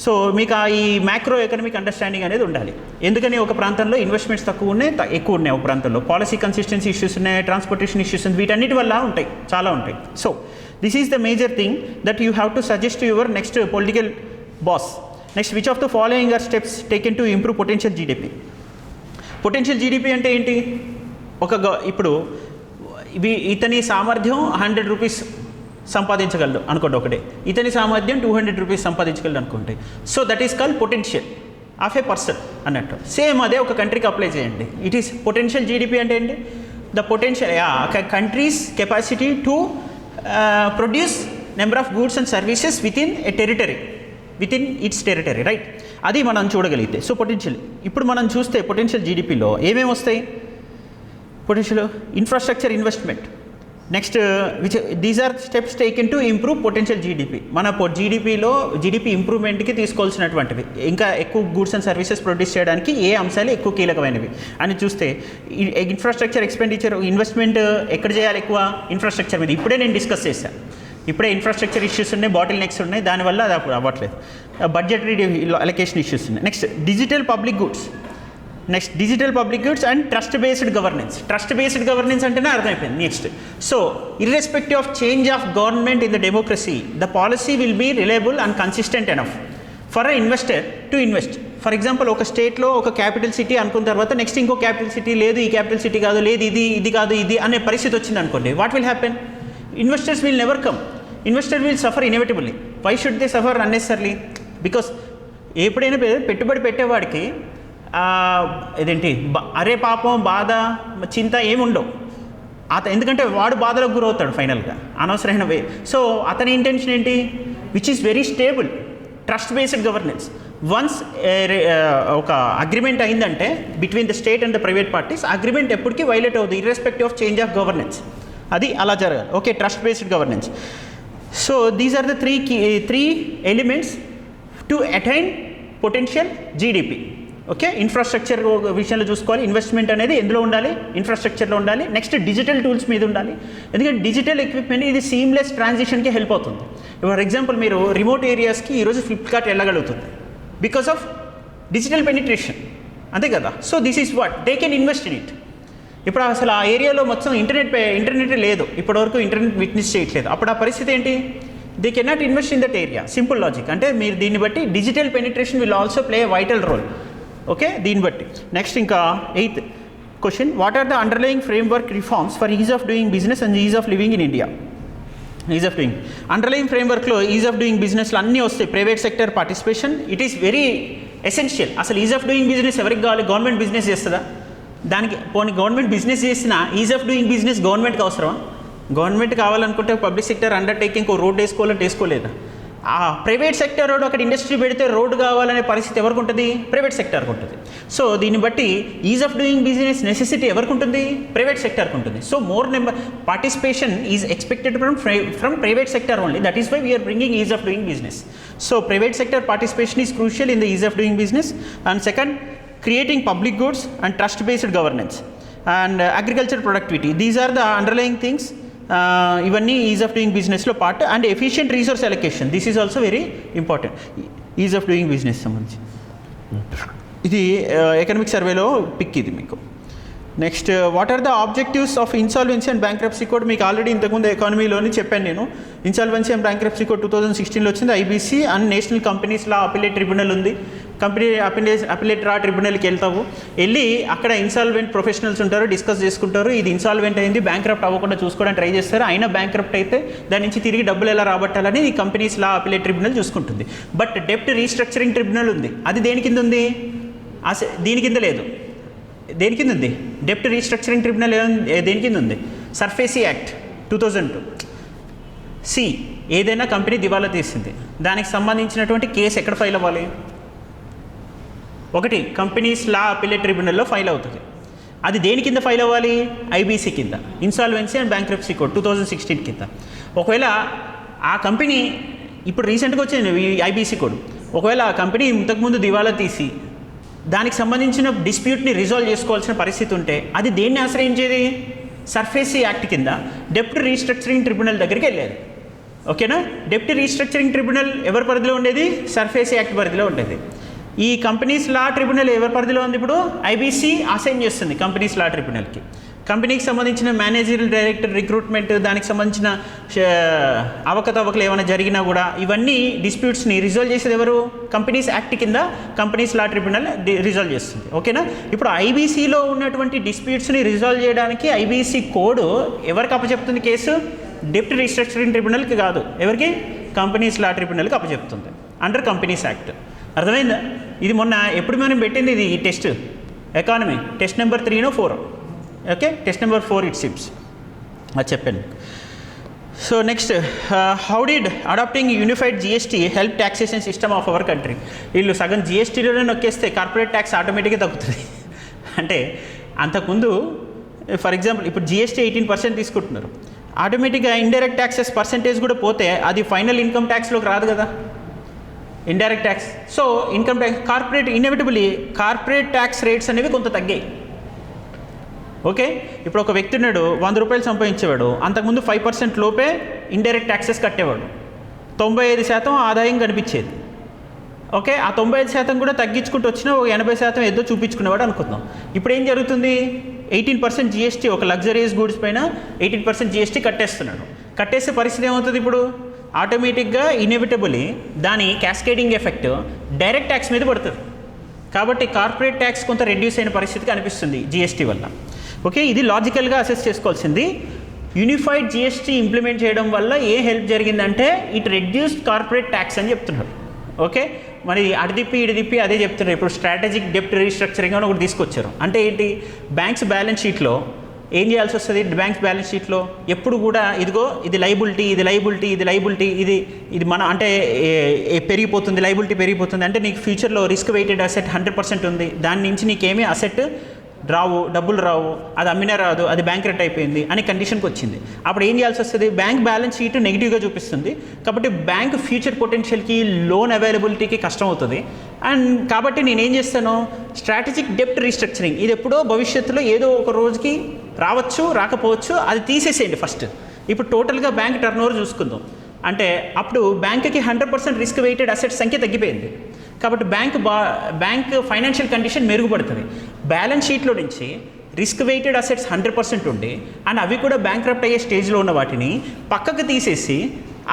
So మీకు ఈ macro economic understanding అనేది ఉండాలి. ఎందుకని ఒక ప్రాంతంలో investments తక్కువ ఉన్నాయి, ఎక్కువ ఉన్నాయి, ఒక ప్రాంతంలో పాలసీ కన్సిస్టెన్సీ ఇష్యూస్ ఉన్నాయి, ట్రాన్స్పోర్టేషన్ ఇష్యూస్ ఉన్నాయి, వీటన్నిటి వల్ల ఉంటాయి, చాలా ఉంటాయి. So this is the major thing that you have to suggest to your next political boss. Next, which of the following are steps taken to improve potential GDP? Potential GDP అంటే ఏంటి? ఇప్పుడు ఇతని సామర్థ్యం 100 రూపీస్ సంపాదించగలడు అనుకోండి ఒకటే, ఇతని సామర్థ్యం 200 rupees సంపాదించగలడు అనుకోండి. So that is called potential of A person అన్నట్టు. సేమ్ అదే ఒక కంట్రీకి అప్లై చేయండి. ఇట్ ఈస్ పొటెన్షియల్ జీడిపి అంటే ఏంటి? The potential countries capacity to produce number of goods and services within its territory, right? అది మనం చూడగలిగితే. సో పొటెన్షియల్, ఇప్పుడు మనం చూస్తే పొటెన్షియల్ జీడిపిలో ఏమేమి వస్తాయి? Potential infrastructure investment, next these are steps taken to improve potential GDP. మన జీడిపి ఇంప్రూవ్మెంట్కి తీసుకోవాల్సినటువంటివి, ఇంకా ఎక్కువ గూడ్స్ అండ్ సర్వీసెస్ ప్రొడ్యూస్ చేయడానికి ఏ అంశాలు ఎక్కువ కీలకమైనవి అని చూస్తే ఇన్ఫ్రాస్ట్రక్చర్ ఎక్స్పెండిచర్ ఇన్వెస్ట్మెంట్ ఎక్కడ చేయాలి? ఎక్కువ ఇన్ఫ్రాస్ట్రక్చర్ మీద. ఇప్పుడే నేను డిస్కస్ చేశాను, ఇప్పుడే ఇన్ఫ్రాస్ట్రక్చర్ ఇష్యూస్ ఉన్నాయి, బాటిల్ నెక్స్ ఉన్నాయి, దానివల్ల అది అవ్వట్లేదు. బడ్జెటరీ అలొకేషన్ ఇష్యూస్ ఉన్నాయి. Next digital public goods and trust based governance అంటేనే అర్థమైపోయింది. Next, so irrespective of change of government in the democracy the policy will be reliable and consistent enough for a investor to invest. For example, ఒక స్టేట్లో ఒక capital city అనుకున్న తర్వాత next ఇంకో capital city లేదు, ఈ క్యాపిటల్ సిటీ కాదు, లేదు ఇది కాదు ఇది అనే పరిస్థితి వచ్చింది అనుకోండి. What will happen? Investors will never come. Investor will suffer inevitably. Why should they suffer unnecessarily? Because ఎప్పుడైనా పెట్టుబడి పెట్టేవాడికి ఇదేంటి అరే పాపం బాధ చింత ఏముండవు ఎందుకంటే వాడు బాధలకు గురవుతాడు ఫైనల్గా అనవసరమైన వే. సో అతని ఇంటెన్షన్ ఏంటి? Which is very stable trust based governance. Once ఒక అగ్రిమెంట్ అయిందంటే between the state and the private parties, agreement ఎప్పటికీ వైలేట్ అవుతుంది irrespective of change of governance. అది అలా జరగాలి. Okay, trust based governance. So these are the three elements to attain potential GDP. Okay, infrastructure విషయంలో చూసుకోవాలి. Investment అనేది ఎందులో ఉండాలి? ఇన్ఫ్రాస్ట్రక్చర్లో ఉండాలి. నెక్స్ట్ డిజిటల్ టూల్స్ మీద ఉండాలి. ఎందుకంటే డిజిటల్ ఎక్విప్మెంట్ ఇది సీమ్లెస్ ట్రాన్సిషన్కి హెల్ప్ అవుతుంది. ఫర్ ఎగ్జాంపుల్, మీరు రిమోట్ ఏరియాస్కి ఈరోజు ఫ్లిప్కార్ట్ వెళ్ళగలుగుతుంది బికాస్ ఆఫ్ డిజిటల్ పెనిట్రేషన్, అంతే కదా? So this is what they can invest in it. ఇప్పుడు అసలు ఆ ఏరియాలో మొత్తం ఇంటర్నెట్ లేదు, ఇప్పటివరకు ఇంటర్నెట్ విట్నెస్ చేయట్లేదు. అప్పుడు ఆ పరిస్థితి ఏంటి? They can not invest in that area. Simple logic. అంటే మీరు దీన్ని బట్టి digital penetration will also play vital role. Okay, దీన్ని బట్టి. నెక్స్ట్ ఇంకా 8th question, what are the underlying framework reforms for ease of doing business and ease of living in India? Ease of doing underlying ఫ్రేమ్వర్క్లో ease of doing బిజినెస్లో అన్నీ వస్తాయి. Private sector participation it is very essential. అసలు ease of doing business ఎవరికి కావాలి? Government business చేస్తుందా? దానికి పోనీ గవర్నమెంట్ బిజినెస్ చేసిన ఈజ్ ఆఫ్ డూయింగ్ బిజినెస్ గవర్నమెంట్కి అవసరమా? గవర్నమెంట్ కావాలనుకుంటే పబ్లిక్ సెక్టర్ అండర్టేకింగ్ రోడ్ వేసుకోవాలంటే వేసుకోలేదా? ఆ ప్రైవేట్ సెక్టర్ రోడ్ అక్కడ ఇండస్ట్రీ పెడితే రోడ్డు కావాలనే పరిస్థితి ఎవరికి ఉంటుంది? ప్రైవేట్ సెక్టర్కి ఉంటుంది. సో దీన్ని బట్టి ease of doing business necessity ఎవరికి ఉంటుంది? ప్రైవేట్ సెక్టర్కి ఉంటుంది. So more number participation is expected from private sector only. That is why we are bringing ease of doing business. So private sector participation is crucial in the ease of doing business. And second, creating public goods and trust based governance and agriculture productivity. These are the underlying things. ఇవన్నీ is of doing బిజినెస్లో part. And efficient resource allocation, this is also very important is of doing business సంబంధించి. ఇది economic సర్వేలో pick ఇది మీకు. Next, what are the objectives of insolvency and bankruptcy code? మీకు already ఇంతకుముందు ఎకానమీలోని చెప్పాను నేను. ఇన్సాల్వెన్సీ అండ్ బ్యాంక్రప్సీ కోడ్ 2016లో వచ్చింది. IBC and national companies law appellate tribunal ఉంది. కంపెనీ అపిలేట్ రా ట్రిబ్యునల్కి వెళ్ళి అక్కడ ఇన్సాల్వెంట్ ప్రొఫెషనల్స్ ఉంటారు, డిస్కస్ చేసుకుంటారు. ఇది ఇన్సాల్వెంట్ అయింది, బ్యాంక్రప్ట్ అవ్వకుండా చూసుకోవడానికి ట్రై చేస్తారు. అయినా బ్యాంక్రప్ట్ అయితే దాని నుంచి తిరిగి డబ్బులు ఎలా రాబట్టాలని ఈ కంపెనీస్ లా అపిలేట్ ట్రిబ్యునల్ చూసుకుంటుంది. బట్ డెప్ట్ రీస్ట్రక్చరింగ్ ట్రిబ్యునల్ ఉంది. అది దేని కింద ఉంది? దీని కింద లేదు. దేని కింద ఉంది? డెప్ట్ రీస్ట్రక్చరింగ్ ట్రిబ్యునల్ దేని కింద ఉంది? SARFAESI act 2002. సి, ఏదైనా కంపెనీ దివాలా తీసింది, దానికి సంబంధించినటువంటి కేసు ఎక్కడ ఫైల్ అవ్వాలి? ఒకటి కంపెనీస్ లా అపిలేట్ ట్రిబ్యునల్లో ఫైల్ అవుతుంది. అది దేని కింద ఫైల్ అవ్వాలి? ఐబీసీ కింద, ఇన్సాల్వెన్సీ అండ్ బ్యాంక్రప్సీ కోడ్ 2016 కింద. ఒకవేళ ఆ కంపెనీ ఇప్పుడు రీసెంట్గా వచ్చింది ఈ ఐబీసీ కోడ్, ఒకవేళ ఆ కంపెనీ ఇంతకుముందు దివాలా తీసి దానికి సంబంధించిన డిస్ప్యూట్ని రిజాల్వ్ చేసుకోవాల్సిన పరిస్థితి ఉంటే అది దేన్ని ఆశ్రయించేది? సర్ఫేసీ యాక్ట్ కింద డెప్ట్ రీస్ట్రక్చరింగ్ ట్రిబ్యునల్ దగ్గరికి వెళ్ళేది. ఓకేనా? డెప్ట్ రీస్ట్రక్చరింగ్ ట్రిబ్యునల్ ఎవరి పరిధిలో ఉండేది? సర్ఫేసీ యాక్ట్ పరిధిలో ఉండేది. ఈ కంపెనీస్ లా ట్రిబ్యునల్ ఎవరి పరిధిలో ఉంది? ఇప్పుడు ఐబీసీ అసైన్ చేస్తుంది కంపెనీస్ లా ట్రిబ్యునల్కి. కంపెనీకి సంబంధించిన మేనేజర్, డైరెక్టర్ రిక్రూట్మెంట్, దానికి సంబంధించిన అవకతవకలు ఏమైనా జరిగినా కూడా ఇవన్నీ డిస్ప్యూట్స్ని రిజాల్వ్ చేసేది ఎవరు? కంపెనీస్ యాక్ట్ కింద కంపెనీస్ లా ట్రిబ్యునల్ రిజాల్వ్ చేస్తుంది. ఓకేనా? ఇప్పుడు ఐబీసీలో ఉన్నటువంటి డిస్ప్యూట్స్ని రిజాల్వ్ చేయడానికి ఐబీసీ కోడ్ ఎవరికి అప్పచెప్తుంది కేసు? డెప్ట్ రీస్ట్రక్చరింగ్ ట్రిబ్యునల్కి కాదు. ఎవరికి? కంపెనీస్ లా ట్రిబ్యునల్కి అప్పచెప్తుంది అండర్ కంపెనీస్ యాక్ట్. అర్థమైందా? ఇది మొన్న ఎప్పుడు మనం పెట్టింది ఇది ఈ test, economy test number 3 or 4. Okay, test number 4 it సిప్స్ అది చెప్పాను. So next, how did adopting unified GST help taxation system of our country? వీళ్ళు సగం జిఎస్టీలోనే నొక్కేస్తే కార్పొరేట్ ట్యాక్స్ ఆటోమేటిక్గా తగ్గుతుంది. అంటే అంతకుముందు ఫర్ ఎగ్జాంపుల్ ఇప్పుడు జిఎస్టీ 18% తీసుకుంటున్నారు, ఆటోమేటిక్గా ఇండైరెక్ట్ ట్యాక్సెస్ పర్సెంటేజ్ కూడా పోతే అది ఫైనల్ ఇన్కమ్ ట్యాక్స్లోకి రాదు కదా, indirect tax. So income tax corporate tax rates అనేవి కొంత తగ్గాయి. ఓకే, ఇప్పుడు ఒక వ్యక్తి ఉన్నాడు, 100 రూపాయలు సంపాదించేవాడు, అంతకుముందు 5% లోపే ఇండైరెక్ట్ ట్యాక్సెస్ కట్టేవాడు, 95% ఆదాయం కనిపించేది. ఓకే, ఆ 95% కూడా తగ్గించుకుంటూ వచ్చినా ఒక 80% ఏదో చూపించుకునేవాడు అనుకుందాం. ఇప్పుడు ఏం జరుగుతుంది, 18% జిఎస్టీ ఒక లగ్జరీస్ గూడ్స్ పైన 18% జిఎస్టీ కట్టేస్తున్నాడు. కట్టేసే పరిస్థితి ఏమవుతుంది, ఇప్పుడు ఆటోమేటిక్గా ఇన్ఎవిటబుల్లీ దాని క్యాస్కేడింగ్ ఎఫెక్ట్ డైరెక్ట్ ట్యాక్స్ మీద పడుతుంది. కాబట్టి కార్పొరేట్ ట్యాక్స్ కొంత రెడ్యూస్ అయిన పరిస్థితి కనిపిస్తుంది జిఎస్టీ వల్ల. ఓకే, ఇది లాజికల్గా అసెస్ చేసుకోవాల్సింది. యూనిఫైడ్ జిఎస్టీ ఇంప్లిమెంట్ చేయడం వల్ల ఏ హెల్ప్ జరిగిందంటే ఇట్ రెడ్యూస్డ్ కార్పొరేట్ ట్యాక్స్ అని చెప్తున్నారు. ఓకే, మరి ఇడిదిప్పి అదే చెప్తున్నారు. ఇప్పుడు స్ట్రాటజిక్ డెప్ట్ రీస్ట్రక్చరింగ్ అని ఒకటి తీసుకొచ్చారు. అంటే ఏంటి, బ్యాంక్స్ బ్యాలెన్స్ షీట్లో ఏం చేయాల్సి వస్తుంది, బ్యాంక్స్ బ్యాలెన్స్ షీట్లో ఎప్పుడు కూడా ఇదిగో ఇది లైబిలిటీ ఇది మన అంటే పెరిగిపోతుంది, లైబిలిటీ పెరిగిపోతుంది అంటే నీకు ఫ్యూచర్లో రిస్క్ వెయిటెడ్ అసెట్ 100% ఉంది, దాని నుంచి నీకేమీ అసెట్ డబ్బులు రావు, అది అమ్మినా రాదు, అది బ్యాంక్ రేట్ అయిపోయింది అనే కండిషన్కి వచ్చింది. అప్పుడు ఏం చేయాల్సి వస్తుంది, బ్యాంక్ బ్యాలెన్స్ షీట్ నెగిటివ్గా చూపిస్తుంది. కాబట్టి బ్యాంక్ ఫ్యూచర్ పొటెన్షియల్కి, లోన్ అవైలబిలిటీకి కష్టం అవుతుంది. అండ్ కాబట్టి నేనేం చేస్తాను, స్ట్రాటజిక్ డెప్ట్ రీస్ట్రక్చరింగ్, ఇది ఎప్పుడో భవిష్యత్తులో ఏదో ఒక రోజుకి రావచ్చు, రాకపోవచ్చు, అది తీసేసేయండి ఫస్ట్. ఇప్పుడు టోటల్గా బ్యాంక్ టర్న్ ఓవర్ చూసుకుందాం. అంటే అప్పుడు బ్యాంక్కి 100% రిస్క్ వెయిటెడ్ అసెట్స్ సంఖ్య తగ్గిపోయింది. కాబట్టి బ్యాంక్ ఫైనాన్షియల్ కండిషన్ మెరుగుపడుతుంది. బ్యాలెన్స్ షీట్లో నుంచి రిస్క్ వెయిటెడ్ అసెట్స్ 100% ఉండి అండ్ అవి కూడా బ్యాంక్రప్ట్ అయ్యే స్టేజ్లో ఉన్న వాటిని పక్కకు తీసేసి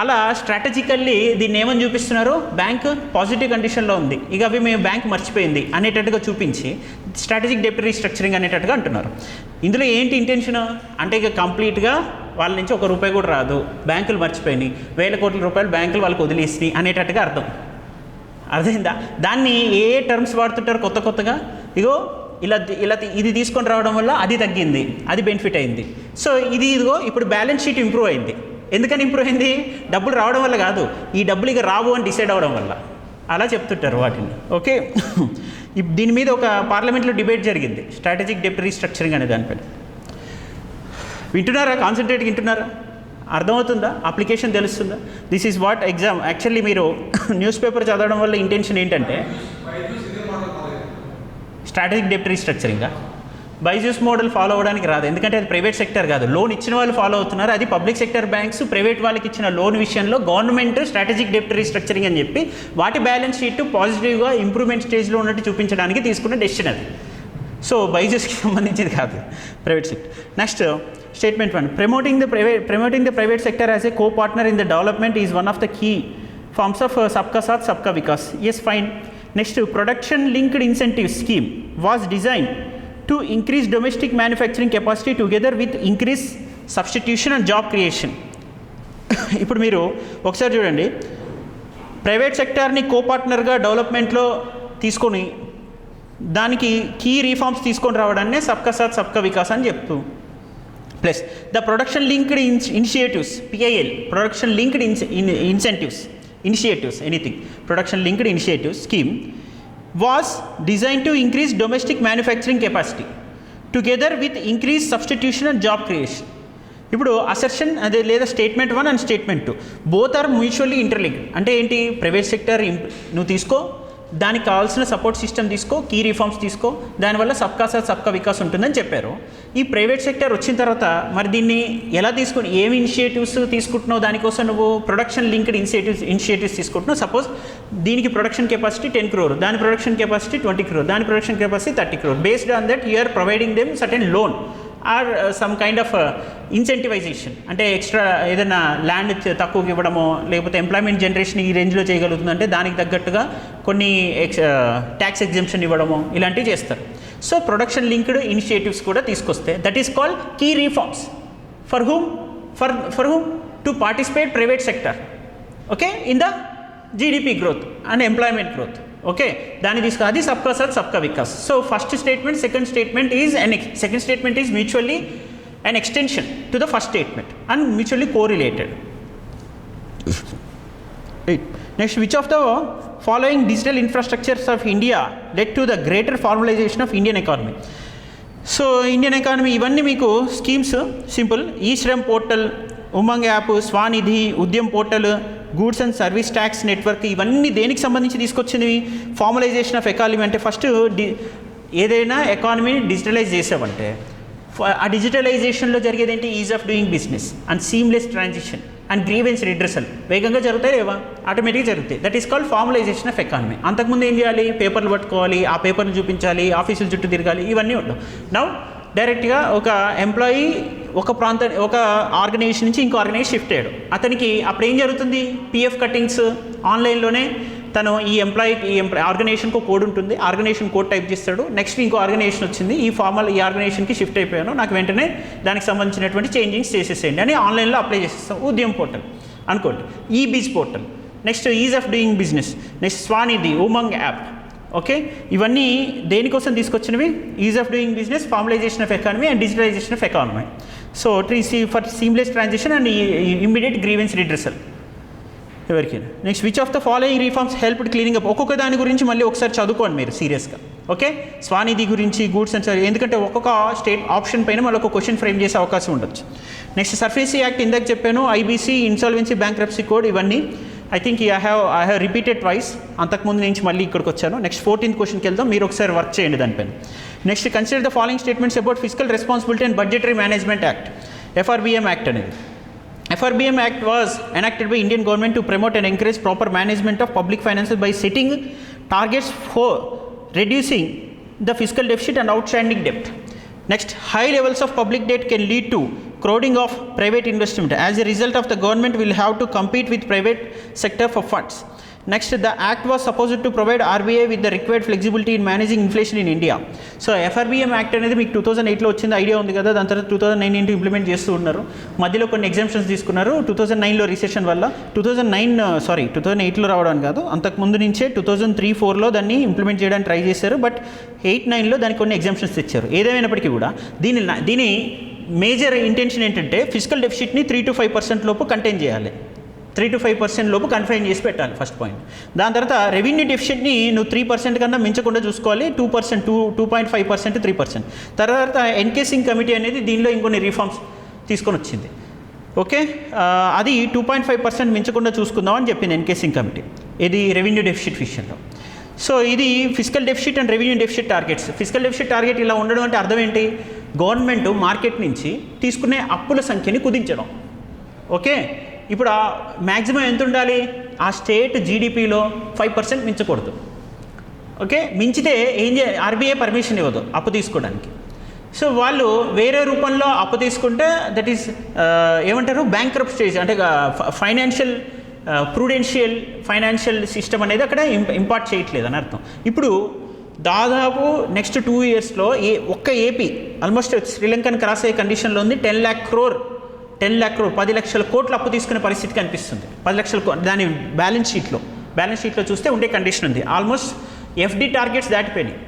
అలా స్ట్రాటజికల్లీ దీన్ని ఏమని చూపిస్తున్నారు, బ్యాంక్ పాజిటివ్ కండిషన్లో ఉంది, ఇక అవి మేము బ్యాంక్ మర్చిపోయింది అనేటట్టుగా చూపించి స్ట్రాటజిక్ డెప్ట్ రీస్ట్రక్చరింగ్ అనేటట్టుగా అంటున్నారు. ఇందులో ఏంటి ఇంటెన్షన్ అంటే ఇక కంప్లీట్గా వాళ్ళ నుంచి ఒక రూపాయి కూడా రాదు, బ్యాంకులు మర్చిపోయినాయి, 1000 కోట్ల రూపాయలు బ్యాంకులు వాళ్ళకి వదిలేసినాయి అనేటట్టుగా అర్థమైందా? దాన్ని ఏ టర్మ్స్ వాడుతుంటారు కొత్తగా, ఇగో ఇలా ఇది తీసుకొని రావడం వల్ల అది తగ్గింది, అది బెనిఫిట్ అయింది. సో ఇదిగో ఇప్పుడు బ్యాలెన్స్ షీట్ ఇంప్రూవ్ అయింది. ఎందుకని ఇంప్రూవ్ అయింది, డబ్బులు రావడం వల్ల కాదు, ఈ డబ్బులు ఇక రావు అని డిసైడ్ అవ్వడం వల్ల అలా చెప్తుంటారు వాటిని. ఓకే, దీని మీద ఒక పార్లమెంట్లో డిబేట్ జరిగింది, స్ట్రాటజిక్ డెప్ట్ రీస్ట్రక్చరింగ్ అనే దానిపైన. వింటున్నారా, కాన్సన్ట్రేట్గా వింటున్నారా, అర్థమవుతుందా, అప్లికేషన్ తెలుస్తుందా? This is what exam. Actually మీరు న్యూస్ పేపర్ చదవడం వల్ల ఇంటెన్షన్ ఏంటంటే స్ట్రాటజిక్ డెప్ట్ రీస్ట్రక్చరింగా బైజూస్ మోడల్ ఫాలో అవ్వడానికి రాదు, ఎందుకంటే అది ప్రైవేట్ సెక్టర్ కాదు, లోన్ ఇచ్చిన వాళ్ళు ఫాలో అవుతున్నారు. అది పబ్లిక్ సెక్టర్ బ్యాంక్స్ ప్రైవేట్ వాళ్ళకి ఇచ్చిన లోన్ విషయంలో గవర్నమెంట్ స్ట్రాటజిక్ డెప్ట్ రీస్ట్రక్చరింగ్ అని చెప్పి వాటి బ్యాలెన్స్ షీట్ పాజిటివ్గా ఇంప్రూవ్మెంట్ స్టేజ్లో ఉన్నట్టు చూపించడానికి తీసుకున్న డెసిషన్ అది. సో బైజూస్కి సంబంధించింది కాదు, private sector. Next Statement 1. Promoting the private sector as a co-partner in the development is one of the key forms of Sabka Saath Sabka Vikas. Yes, fine. Next, production linked incentive scheme was designed to increase domestic manufacturing capacity together with increased substitution and job creation. ఇప్పుడు మీరు ఒకసారి చూడండి, private సెక్టార్ని కో-పార్ట్నర్గా డెవలప్మెంట్లో తీసుకొని దానికి key reforms తీసుకొని రావడాన్నే సబ్కా సాత్ సబ్కా వికాస్ అని చెప్తూ, plus the production linked initiatives PIL, production linked initiatives anything production linked initiatives scheme was design to increase domestic manufacturing capacity together with increase substitution and job creation. ఇప్పుడు అసెర్షన్ అదే లేదా statement 1 and statement 2 both are mutually interlinked. అంటే ఏంటి, private sector నువ్వు తీసుకో, దానికి కావాల్సిన support system తీసుకో, కీ రిఫార్మ్స్ తీసుకో, దానివల్ల సబ్కా సాత్ సబ్కా వికాస్ ఉంటుందని చెప్పారు. ఈ ప్రైవేట్ సెక్టర్ వచ్చిన తర్వాత మరి దీన్ని ఎలా తీసుకుని, ఏమి ఇనిషియేటివ్స్ తీసుకుంటున్నావు, దానికోసం నువ్వు ప్రొడక్షన్ లింక్డ్ ఇనిషియేటివ్స్ తీసుకుంటున్నావు. సపోజ్ దీనికి ప్రొడక్షన్ కెపాసిటీ 10 crore, దాని ప్రొడక్షన్ కెపాసిటీ 20 crore, దాని production capacity 30 crore. Based on that you are providing them certain loan or some kind of incentivisation. అంటే ఎక్స్ట్రా ఏదైనా ల్యాండ్ తక్కువకి ఇవ్వడమో, లేకపోతే ఎంప్లాయ్మెంట్ జనరేషన్ ఈ రేంజ్లో చేయగలుగుతుందంటే దానికి తగ్గట్టుగా కొన్ని ట్యాక్స్ ఎగ్జంప్షన్ ఇవ్వడమో ఇలాంటివి చేస్తారు. సో ప్రొడక్షన్ లింక్డ్ ఇనిషియేటివ్స్ కూడా తీసుకొస్తే that is called key reforms. For whom to participate private sector, okay, in the GDP growth and employment growth. Okay, దాన్ని తీసుకో, అది సబ్కా సాత్ సబ్కా వికాస్. So first statement, second statement is mutually an extension to the first statement and mutually correlated. Right. Next, which of the following digital infrastructures of India led to the greater formalization of Indian economy? So Indian economy ఇవన్నీ మీకు schemes simple. ఈ Shram portal, Umang app, Svanidhi, Udyam portal, goods and service tax network, ఇవన్నీ దేనికి సంబంధించి తీసుకొచ్చినవి? Formalisation of economy. అంటే first ఏదైనా ఎకానమీని డిజిటలైజ్ చేసామంటే ఆ డిజిటలైజేషన్లో జరిగేది ఏంటి? Ease of doing business and seamless transition and grievance redressal వేగంగా జరుగుతాయి లేవా? ఆటోమేటిక్గా జరుగుతాయి. That is called formalisation of economy. అంతకుముందు ఏం చేయాలి? పేపర్లు పట్టుకోవాలి, ఆ పేపర్ని చూపించాలి, ఆఫీసుల చుట్టూ తిరగాలి, ఇవన్నీ ఉండవు. నౌ డైరెక్ట్గా ఒక ఎంప్లాయీ ఒక ఒక ఆర్గనైజేషన్ నుంచి ఇంకో ఆర్గనైజేషన్ షిఫ్ట్ అయ్యాడు. అతనికి అప్పుడు ఏం జరుగుతుంది? పిఎఫ్ కటింగ్స్ ఆన్లైన్లోనే తను ఈ ఆర్గనైజేషన్కి కోడ్ ఉంటుంది, ఆర్గనైజేషన్ కోడ్ టైప్ చేస్తాడు. నెక్స్ట్ ఇంకో ఆర్గనైజేషన్ వచ్చింది, ఈ ఆర్గనైజేషన్కి షిఫ్ట్ అయిపోయాను, నాకు వెంటనే దానికి సంబంధించినటువంటి చేంజింగ్స్ చేసేసేయండి అని ఆన్లైన్లో అప్లై చేసేస్తాం. ఉద్యమ్ పోర్టల్ అనుకోండి, ఈ బీజ్ portal. Next ease of doing business, next Svanidhi, Umang app. Okay, ఇవన్నీ దేనికోసం తీసుకొచ్చినవి? Ease of doing business, formalisation of economy and digitalisation of economy. So for seamless transition and immediate grievance redressal ఎవరికైనా. Next, which of the following reforms helped cleaning up? ఒక్కొక్క దాని గురించి మళ్ళీ ఒకసారి చదువుకోండి మీరు సీరియస్గా. ఓకే, స్వానిధి గురించి, గూడ్స్ అండ్ సర్వీస్, ఎందుకంటే ఒక్కొక్క స్టేట్ ఆప్షన్ పైన మళ్ళీ ఒక క్వశ్చన్ ఫ్రేమ్ చేసే అవకాశం ఉండొచ్చు. నెక్స్ట్, సర్ఫేసీ యాక్ట్ ఇందాక చెప్పాను, ఐబీసీ, ఇన్సాల్వెన్సీ, బ్యాంక్రప్సీ కోడ్, ఇవన్నీ I think I have repeated twice. అంతకుముందు నుంచి మళ్ళీ ఇక్కడికి వచ్చాను. నెక్స్ట్ 14th క్వశ్చన్కి వెళ్దాం, మీరు ఒకసారి వర్క్ చేయండి దానిపైన. Next, consider the following statements about physical responsibility and budgetary management act, FRBM act అనేది. FRBM Act was enacted by Indian government to promote and encourage proper management of public finances by setting targets for reducing the fiscal deficit and outstanding debt. Next, high levels of public debt can lead to crowding of private investment. As a result of the government will have to compete with private sector for funds. Next, the act was supposed to provide RBI with the required flexibility in managing inflation in India. So FRBM Act అనేది మీకు 2008లో వచ్చింది, idea ఉంది కదా. దాని తర్వాత 2009 implement చేస్తూ ఉన్నారు. మధ్యలో కొన్ని ఎగ్జామ్షన్స్ తీసుకున్నారు 2009లో రిసెషన్ వల్ల. 2008లో రావడానికి కాదు, అంతకుముందు నుంచే 2003-4లో దాన్ని ఇంప్లిమెంట్ చేయడానికి ట్రై చేశారు. బట్ 8-9లో దానికి కొన్ని ఎగ్జామ్షన్స్ తెచ్చారు. ఏదేమైనప్పటికీ కూడా దీని మేజర్ ఇంటెన్షన్ ఏంటంటే ఫిజికల్ డెఫిసిట్ని 3 to 5% లోపు కంటైన్ చేయాలి, 3 to 5% లోపు కన్ఫైన్ చేసి పెట్టాలి, ఫస్ట్ పాయింట్. దాని తర్వాత రెవెన్యూ డెఫిసిట్ని నువ్వు 3% కన్నా మించకుండా చూసుకోవాలి, 2%, 2.5%, 3%. తర్వాత ఎన్కేసింగ్ కమిటీ అనేది దీనిలో ఇంకొన్ని రిఫార్మ్స్ తీసుకొని వచ్చింది. ఓకే, అది 2.5% మించకుండా చూసుకుందాం అని చెప్పింది ఎన్కేసింగ్ కమిటీ, ఇది రెవెన్యూ డెఫిసిట్ విషయంలో. సో ఇది physical deficit and revenue deficit targets. Physical deficit target ఇలా ఉండడం అంటే అర్థం ఏంటి? గవర్నమెంట్ మార్కెట్ నుంచి తీసుకునే అప్పుల సంఖ్యని కుదించడం. ఓకే, ఇప్పుడు ఆ మ్యాక్సిమం ఎంత ఉండాలి? ఆ స్టేట్ జీడిపిలో 5% మించకూడదు. ఓకే, మించితే ఏం ఆర్బీఐ పర్మిషన్ ఇవ్వదు అప్పు తీసుకోవడానికి. సో వాళ్ళు వేరే రూపంలో అప్పు తీసుకుంటే దట్ ఈస్ ఏమంటారు, బ్యాంక్రప్ట్ స్టేజ్, అంటే ఫైనాన్షియల్ ప్రూడెన్షియల్ ఫైనాన్షియల్ సిస్టమ్ అనేది అక్కడ ఇంపార్ట్ చేయట్లేదు అని అర్థం. ఇప్పుడు దాదాపు నెక్స్ట్ 2 yearsలో ఒక్క ఏపీ ఆల్మోస్ట్ శ్రీలంకను క్రాస్ అయ్యే కండిషన్లో ఉంది. 10 lakh crore 10 లక్షల కోట్లు అప్పు తీసుకునే పరిస్థితి కనిపిస్తుంది. 10 లక్షల దాని బ్యాలెన్స్ షీట్లో చూస్తే ఉండే కండిషన్ ఉంది. ఆల్మోస్ట్ ఎఫ్డి టార్గెట్స్ దాటిపోయినాయి.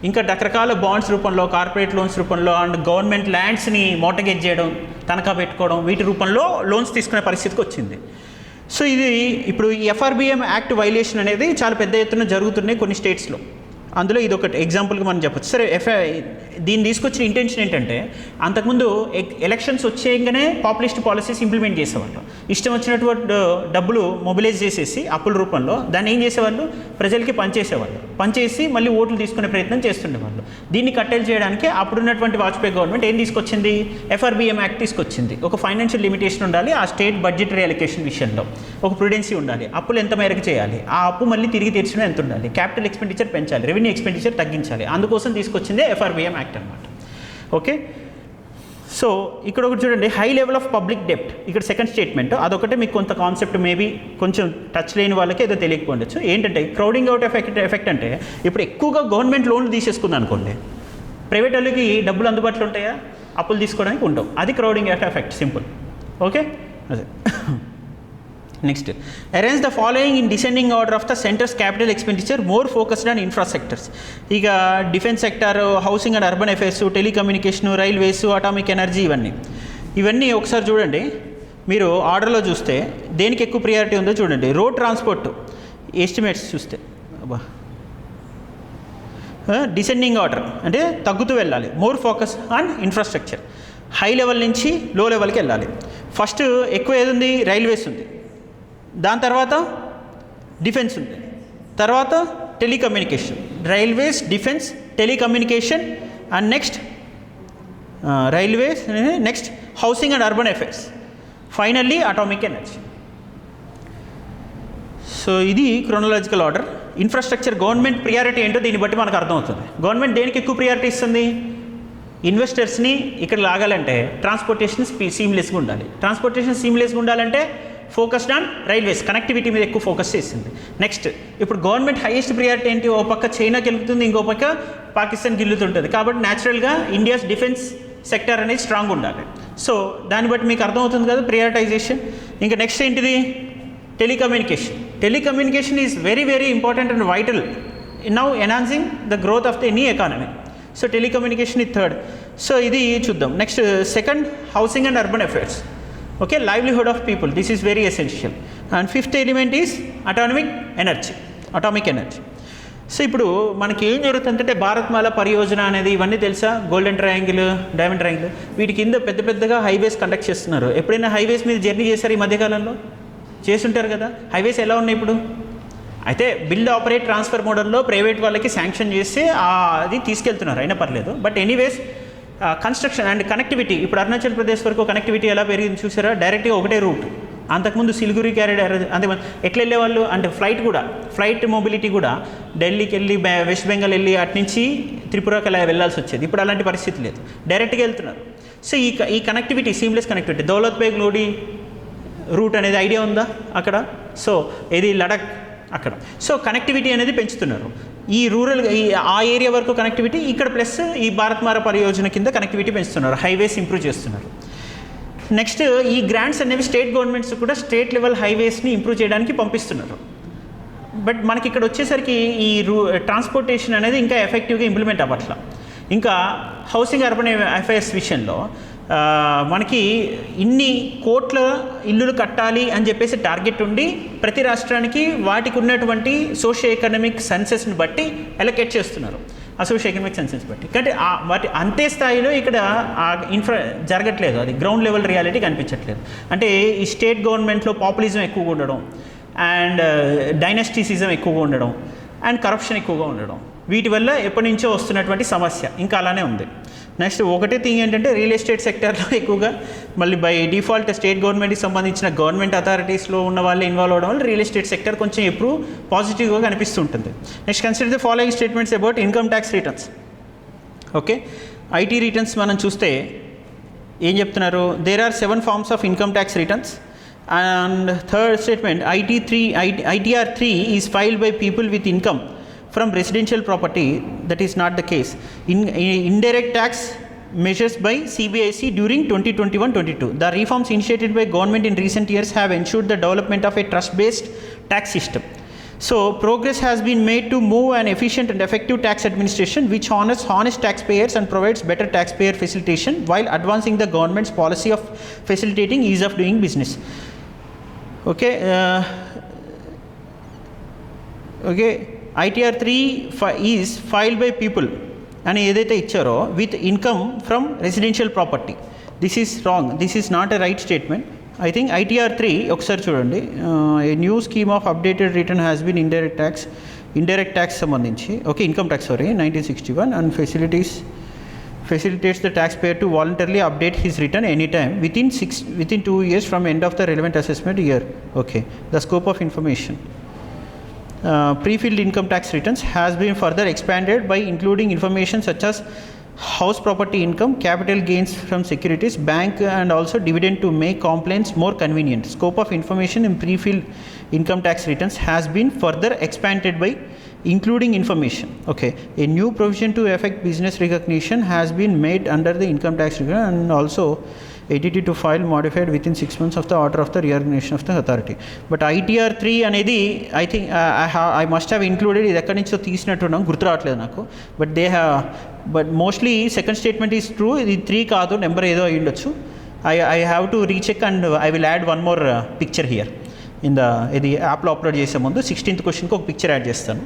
ఇంకా రకరకాల బాండ్స్ రూపంలో, కార్పొరేట్ లోన్స్ రూపంలో అండ్ గవర్నమెంట్ ల్యాండ్స్ని మోటగేజ్ చేయడం, తనఖా పెట్టుకోవడం, వీటి రూపంలో లోన్స్ తీసుకునే పరిస్థితికి వచ్చింది. సో ఇది ఇప్పుడు ఈ FRBM యాక్ట్ వైలేషన్ అనేది చాలా పెద్ద ఎత్తున జరుగుతున్నాయి కొన్ని స్టేట్స్లో. అందులో ఇది ఒకటి ఎగ్జాంపుల్గా మనం చెప్పచ్చు. సరే, దీన్ని తీసుకొచ్చిన ఇంటెన్షన్ ఏంటంటే అంతకుముందు ఎలక్షన్స్ వచ్చేయంగానే పాపులిస్ట్ పాలసీస్ ఇంప్లిమెంట్ చేసేవాళ్ళు. ఇష్టం వచ్చినటువంటి డబ్బులు మొబిలైజ్ చేసేసి అప్పుల రూపంలో దాన్ని ఏం చేసేవాళ్ళు, ప్రజలకి పనిచేసి మళ్ళీ ఓట్లు తీసుకునే ప్రయత్నం చేస్తుండేవాళ్ళు. దీన్ని కట్టెలు చేయడానికి అప్పుడున్నటువంటి వాజ్పేయి గవర్నమెంట్ ఏం తీసుకొచ్చింది? FRBM యాక్ట్ తీసుకొచ్చింది. ఒక ఫైనాన్షియల్ లిమిటేషన్ ఉండాలి ఆ స్టేట్ బడ్జెటరీ అలొకేషన్ విషయంలో, ఒక ప్రుడెన్సీ ఉండాలి, అప్పులు ఎంత మేరకు చేయాలి, ఆ అప్పు మళ్ళీ తిరిగి తీర్చడం ఎంత ఉండాలి, క్యాపిటల్ ఎక్స్పెండిచర్ పెంచాలి, రెవెన్యూ ఎక్స్పెండిచర్ తగ్గించాలి. అందుకోసం తీసుకొచ్చిందే FRBM యాక్ట్ అనమాట. ఓకే, సో ఇక్కడ ఒకటి చూడండి, హై లెవెల్ ఆఫ్ పబ్లిక్ డెప్ట్. ఇక్కడ సెకండ్ స్టేట్మెంట్, అదొకటే మీకు కొంత కాన్సెప్ట్ మేబీ కొంచెం టచ్ లేని వాళ్ళకి ఏదో తెలియకపోవచ్చు. ఏంటంటే క్రౌడింగ్ అవుట్ ఎఫెక్ట్ అంటే ఇప్పుడు ఎక్కువగా గవర్నమెంట్ లోన్లు తీసేసుకుంది అనుకోండి, ప్రైవేట్ వాళ్ళకి డబ్బులు అందుబాటులో ఉంటాయా? అప్పులు తీసుకోవడానికి ఉండవు. అది crowding out effect, simple. Okay, అదే next arrange the following in descending order of the centre's capital expenditure more focused on infrastructures. ఇక defence sector, housing and urban affairs, telecommunication, railways, atomic energy, ఇవన్నీ ఒకసారి చూడండి. మీరు ఆర్డర్లో చూస్తే దేనికి ఎక్కువ ప్రియారిటీ ఉందో చూడండి. రోడ్ ట్రాన్స్పోర్ట్ ఎస్టిమేట్స్ చూస్తే డిసెండింగ్ ఆర్డర్ అంటే తగ్గుతూ వెళ్ళాలి. More focus on infrastructure, high level నుంచి లో లెవెల్కి వెళ్ళాలి. ఫస్ట్ ఎక్కువ ఏది ఉంది? రైల్వేస్ ఉంది, దాని తర్వాత డిఫెన్స్ ఉంది, తర్వాత telecommunication. Railways, defence, telecommunication and next railways, next housing and urban affairs, finally atomic energy. So ఇది chronological order. Infrastructure government priority ఏంటో దీన్ని బట్టి మనకు అర్థమవుతుంది. గవర్నమెంట్ దేనికి ఎక్కువ ప్రియారిటీ ఇస్తుంది? ఇన్వెస్టర్స్ని ఇక్కడ లాగాలంటే ట్రాన్స్పోర్టేషన్ సీమ్లెస్గా ఉండాలి. ట్రాన్స్పోర్టేషన్ సీమ్లెస్గా ఉండాలంటే ఫోకస్డ్ ఆన్ రైల్వేస్, కనెక్టివిటీ మీద ఎక్కువ ఫోకస్ చేసింది. నెక్స్ట్ ఇప్పుడు గవర్నమెంట్ హైయెస్ట్ ప్రియారిటీ ఏంటి? ఓ పక్క చైనా గెలుపుతుంది, ఇంకో పక్క పాకిస్తాన్ గిల్లుతుంటుంది. కాబట్టి న్యాచురల్గా ఇండియాస్ డిఫెన్స్ సెక్టర్ అనేది స్ట్రాంగ్ ఉండాలి. సో దాన్ని బట్టి మీకు అర్థమవుతుంది కదా ప్రియారిటైజేషన్. ఇంకా నెక్స్ట్ ఏంటిది? Telecommunication. Telecommunication is very very important and vital now enhancing the growth of the any economy. So telecommunication ఇది థర్డ్. సో ఇది చూద్దాం. Next second housing and urban affairs. Okay, livelihood of people, this is very essential. And fifth element is atomic energy. So ఇప్పుడు మనకి ఏం జరుగుతుందంటే భారత్మాల పరియోజన అనేది ఇవన్నీ తెలుసా? గోల్డెన్ ట్రయాంగిల్, డైమండ్ ట్రయాంగిల్, వీటి కింద పెద్ద పెద్దగా హైవేస్ కండక్ట్ చేస్తున్నారు. ఎప్పుడైనా హైవేస్ మీద జర్నీ చేశారు ఈ మధ్యకాలంలో? చేస్తుంటారు కదా. హైవేస్ ఎలా ఉన్నాయి ఇప్పుడు? అయితే బిల్డ్, ఆపరేట్, ట్రాన్స్ఫర్ మోడల్లో ప్రైవేట్ వాళ్ళకి శాంక్షన్ చేస్తే అది తీసుకెళ్తున్నారు, అయినా పర్లేదు. But anyways construction and connectivity, ఇప్పుడు అరుణాచల్ ప్రదేశ్ వరకు కనెక్టివిటీ ఎలా పెరిగింది చూసారా? డైరెక్ట్గా ఒకటే రూట్. అంతకుముందు సిలిగురి క్యారిడార్, అంతే ఎట్లా వెళ్ళేవాళ్ళు అంటే ఫ్లైట్ మొబిలిటీ కూడా ఢిల్లీకి వెళ్ళి వెస్ట్ బెంగాల్ వెళ్ళి అటు నుంచి త్రిపురకి అలా వెళ్ళాల్సి వచ్చేది. ఇప్పుడు అలాంటి పరిస్థితి లేదు, డైరెక్ట్గా వెళ్తున్నారు. సో ఈ connectivity, seamless connectivity, Daulat Beg Oldi route అనేది ఐడియా ఉందా అక్కడ? సో ఇది లడక్ అక్కడ. సో కనెక్టివిటీ అనేది పెంచుతున్నారు. ఈ రూరల్ ఆ ఏరియా వరకు కనెక్టివిటీ ఇక్కడ, ప్లస్ ఈ భారత్మాల పరియోజన కింద కనెక్టివిటీ పెంచుతున్నారు, హైవేస్ ఇంప్రూవ్ చేస్తున్నారు. నెక్స్ట్ ఈ గ్రాంట్స్ అనేవి స్టేట్ గవర్నమెంట్స్ కూడా స్టేట్ లెవెల్ హైవేస్ని ఇంప్రూవ్ చేయడానికి పంపిస్తున్నారు. బట్ మనకి ఇక్కడ వచ్చేసరికి ఈ ట్రాన్స్పోర్టేషన్ అనేది ఇంకా ఎఫెక్టివ్గా ఇంప్లిమెంట్ అవ్వట్ల. ఇంకా హౌసింగ్ అర్బన్ అఫైర్స్ విషయంలో మనకి ఇన్ని కోట్ల ఇల్లులు కట్టాలి అని చెప్పేసి టార్గెట్ ఉండి ప్రతి రాష్ట్రానికి వాటికి ఉన్నటువంటి సోషియో ఎకనామిక్ సెన్సెస్ని బట్టి అలొకేట్ చేస్తున్నారు, సోషియో ఎకనామిక్ సెన్సెస్ బట్టి. కానీ వాటి అంతే స్థాయిలో ఇక్కడ జరగట్లేదు, అది గ్రౌండ్ లెవెల్ రియాలిటీ కనిపించట్లేదు. అంటే ఈ స్టేట్ గవర్నమెంట్లో పాపులిజం ఎక్కువగా ఉండడం అండ్ డైనస్టిసిజం ఎక్కువగా ఉండడం అండ్ కరప్షన్ ఎక్కువగా ఉండడం, వీటి వల్ల ఎప్పటి నుంచో వస్తున్నటువంటి సమస్య ఇంకా అలానే ఉంది. నెక్స్ట్ ఒకటే థింగ్ ఏంటంటే రియల్ ఎస్టేట్ సెక్టర్లో ఎక్కువగా మళ్ళీ బై డిఫాల్ట్ స్టేట్ గవర్నమెంట్కి సంబంధించిన గవర్నమెంట్ అథారిటీస్లో ఉన్న వాళ్ళే ఇన్వాల్వ్ అవడం వల్ల రియల్ ఎస్టేట్ సెక్టర్ కొంచెం ఎప్పుడు పాజిటివ్గా కనిపిస్తుంటుంది. Next consider the following statements about income tax returns. Okay, IT returns మనం చూస్తే ఏం చెప్తున్నారు? There are 7 forms of income tax returns. And third statement, ITR 3 is filed by people with income from residential property. That is not the case. Indirect tax measures by CBSE during 2021-22. The reforms initiated by government in recent years have ensured the development of a trust-based tax system. So progress has been made to move an efficient and effective tax administration which honors honest taxpayers and provides better taxpayer facilitation while advancing the government's policy of facilitating ease of doing business. Okay. ITR 3 is filed by people అని ఏదైతే ఇచ్చారో with income from residential property. This is wrong, this is not a right statement. I think ITR 3 ఒకసారి చూడండి. A new scheme of updated return has been indirect tax సంబంధించి, okay, income tax 1961 and facilitates the taxpayer to voluntarily update his return anytime within 2 years from end of the relevant assessment year. Okay, the scope of information. Pre-filled income tax returns has been further expanded by including information such as house property income, capital gains from securities, bank and also dividend to make complaints more convenient. Scope of information in pre-filled income tax returns has been further expanded by including information. Okay, a new provision to affect business recognition has been made under the income tax return and also 80 to file modified within 6 months of the order of the reorganization of the authority. But ITR 3 అనేది I think I must have included, ఇది ఎక్కడి నుంచో తీసినట్టున్నాం, గుర్తు రావట్లేదు నాకు. But mostly second statement is true, ఇది 3 కాదు, number ఏదో అయ్యి ఉండొచ్చు. I have to recheck and I will add one more picture here in the ఇది యాప్లో అప్లోడ్ చేసే ముందు 16th క్వశ్చన్కి ఒక పిక్చర్ యాడ్ చేస్తాను.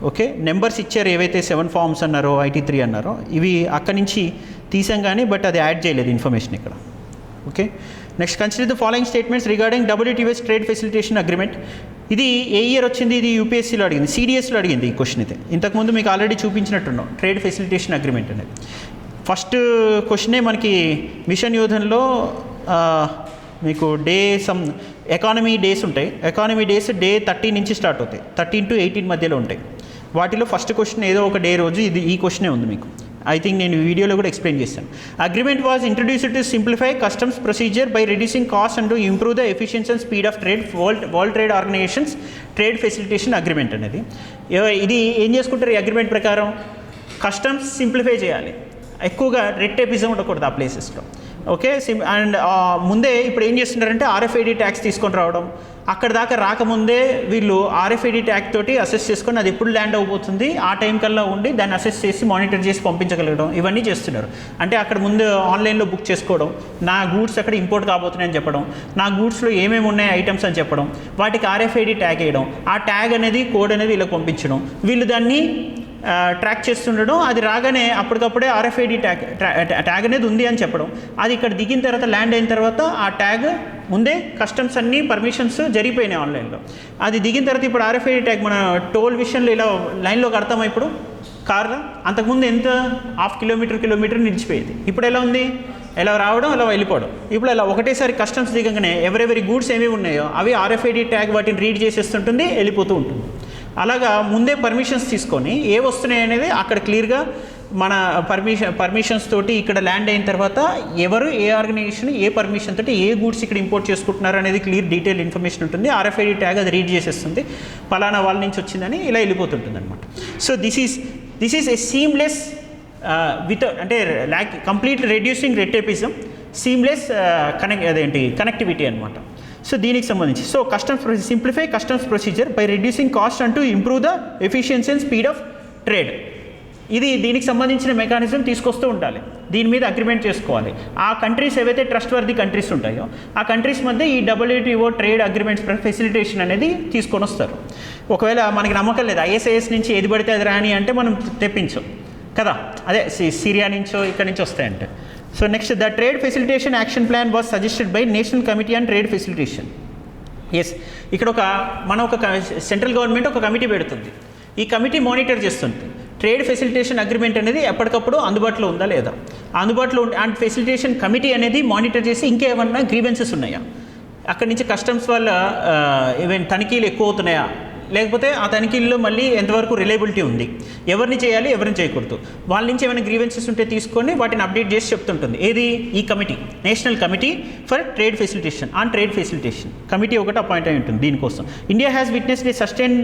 ఓకే, నెంబర్స్ ఇచ్చారు ఏవైతే 7 ఫార్మ్స్ అన్నారో IT3 అన్నారో, ఇవి అక్కడి నుంచి తీసాం కానీ బట్ అది యాడ్ చేయలేదు ఇన్ఫర్మేషన్ ఇక్కడ. Okay, next consider the following statements regarding WTS trade facilitation agreement. ఇది ఏ ఇయర్ వచ్చింది? ఇది UPSCలో అడిగింది, CDSలో అడిగింది ఈ క్వశ్చన్. అయితే ఇంతకుముందు మీకు ఆల్రెడీ చూపించినట్టున్నాం ట్రేడ్ ఫెసిలిటేషన్ అగ్రిమెంట్ అనేది. ఫస్ట్ క్వశ్చనే మనకి మిషన్ యోధన్లో మీకు ఎకానమీ డేస్ ఉంటాయి. ఎకానమీ డేస్ డే 30 నుంచి స్టార్ట్ అవుతాయి, 13 to 18 మధ్యలో ఉంటాయి. వాటిలో ఫస్ట్ క్వశ్చన్ ఏదో ఒక డే రోజు ఇది ఈ క్వశ్చనే ఉంది మీకు. ఐ థింక్ నేను వీడియోలో కూడా ఎక్స్ప్లెయిన్ చేశాను. Agreement was introduced to simplify customs procedure by reducing cost and to improve the efficiency and speed of trade world trade organizations trade facilitation agreement అనేది. ఇది ఏం చేసుకుంటారు? ఈ అగ్రిమెంట్ ప్రకారం కస్టమ్స్ సింప్లిఫై చేయాలి, ఎక్కువగా రెడ్ టేపిజం ఉండకూడదు ఆ ప్లేసెస్లో. ఓకే, అండ్ ముందే ఇప్పుడు ఏం చేస్తున్నారంటే RFID ట్యాక్స్ తీసుకొని రావడం, అక్కడ దాకా రాకముందే వీళ్ళు RFID ట్యాగ్ తోటి అసెస్ చేసుకొని అది ఎప్పుడు ల్యాండ్ అయిపోతుంది ఆ టైం కల్లా ఉండి దాన్ని అసెస్ చేసి మానిటర్ చేసి పంపించగలగడం, ఇవన్నీ చేస్తున్నారు. అంటే అక్కడ ముందు ఆన్లైన్లో బుక్ చేసుకోవడం, నా గూడ్స్ అక్కడ ఇంపోర్ట్ కాబోతున్నాయని చెప్పడం, నా గూడ్స్లో ఏమేమి ఉన్నాయి ఐటమ్స్ అని చెప్పడం, వాటికి RFID ట్యాగ్ వేయడం, ఆ ట్యాగ్ అనేది కోడ్ అనేది వీళ్ళకి పంపించడం, వీళ్ళు దాన్ని ట్రాక్ చేస్తుండడం, అది రాగానే అప్పటికప్పుడే RFID ట్యాగ్ అనేది ఉంది అని చెప్పడం, అది ఇక్కడ దిగిన తర్వాత ల్యాండ్ అయిన తర్వాత ఆ ట్యాగ్ ముందే కస్టమ్స్ అన్ని పర్మిషన్స్ జరిగిపోయినాయి ఆన్లైన్లో. అది దిగిన తర్వాత ఇప్పుడు RFID ట్యాగ్ మన టోల్ విషయంలో ఇలా లైన్లో కడతామా ఇప్పుడు కార్లో? అంతకుముందు ఎంత 1/2 కిలోమీటర్ నిలిచిపోయేది, ఇప్పుడు ఎలా ఉంది? ఎలా రావడం ఎలా వెళ్ళిపోవడం. ఇప్పుడు అలా ఒకటేసారి కస్టమ్స్ దిగంగానే ఎవరెవరి గూడ్స్ ఏమేమి ఉన్నాయో అవి RFID ట్యాగ్ వాటిని రీడ్ చేసేస్తుంటుంది, వెళ్ళిపోతూ ఉంటుంది. అలాగా ముందే పర్మిషన్స్ తీసుకొని ఏ వస్తున్నాయి అనేది అక్కడ క్లియర్గా మన పర్మిషన్స్ తోటి ఇక్కడ ల్యాండ్ అయిన తర్వాత ఎవరు ఏ ఆర్గనైజేషన్ ఏ పర్మిషన్ తోటి ఏ గూడ్స్ ఇక్కడ ఇంపోర్ట్ చేసుకుంటున్నారు అనేది క్లియర్ డీటెయిల్ ఇన్ఫర్మేషన్ ఉంటుంది. RFID ట్యాగ్ అది రీడ్ చేసేస్తుంది, పలానా వాళ్ళ నుంచి వచ్చిందని ఇలా వెళ్ళిపోతుంటుంది అనమాట. So this is a seamless అంటే complete reducing red tapism, seamless connectivity అనమాట. సో దీనికి సంబంధించి simplify customs procedure by reducing cost and to improve the efficiency and speed of trade. దీనికి సంబంధించిన మెకానిజం తీసుకొస్తూ ఉండాలి, దీని మీద అగ్రిమెంట్ చేసుకోవాలి. ఆ కంట్రీస్ ఏవైతే ట్రస్ట్ వర్ది కంట్రీస్ ఉంటాయో ఆ కంట్రీస్ మధ్య ఈ WTO ట్రేడ్ అగ్రిమెంట్స్ ఫెసిలిటేషన్ అనేది తీసుకొని వస్తారు. ఒకవేళ మనకి నమ్మకం లేదు ISIS నుంచి ఏది పడితే అది రాని అంటే మనం తెప్పించాం కదా, అదే సిరియా నుంచో ఇక్కడి నుంచి వస్తాయంటే. So next the trade facilitation action plan was suggested by national committee on trade facilitation. ఇక్కడ మన సెంట్రల్ గవర్నమెంట్ ఒక కమిటీ పెడుతుంది, ఈ కమిటీ మానిటర్ చేస్తుంది ట్రేడ్ ఫెసిలిటేషన్ అగ్రిమెంట్ అనేది ఎప్పటికప్పుడు అందుబాటులో ఉందా లేదా. అందుబాటులో అండ్ ఫెసిలిటేషన్ కమిటీ అనేది మానిటర్ చేసి ఇంకేమన్నా గ్రీవెన్సెస్ ఉన్నాయా, అక్కడి నుంచి కస్టమ్స్ వల్ల ఈవెన్ తనిఖీలు ఎక్కువ అవుతున్నాయా, లేకపోతే ఆ తనిఖీల్లో మళ్ళీ ఎంతవరకు రిలయబిలిటీ ఉంది, ఎవరిని చేయాలి ఎవరిని చేయకూడదు, వాళ్ళ నుంచి ఏమైనా గ్రీవెన్సెస్ ఉంటే తీసుకొని వాటిని అప్డేట్ చేసి చెప్తుంటుంది. ఏది? ఈ committee, national committee for trade facilitation on trade facilitation committee ఒకటి అపాయింట్ అయి ఉంటుంది దీనికోసం. India has witnessed a sustain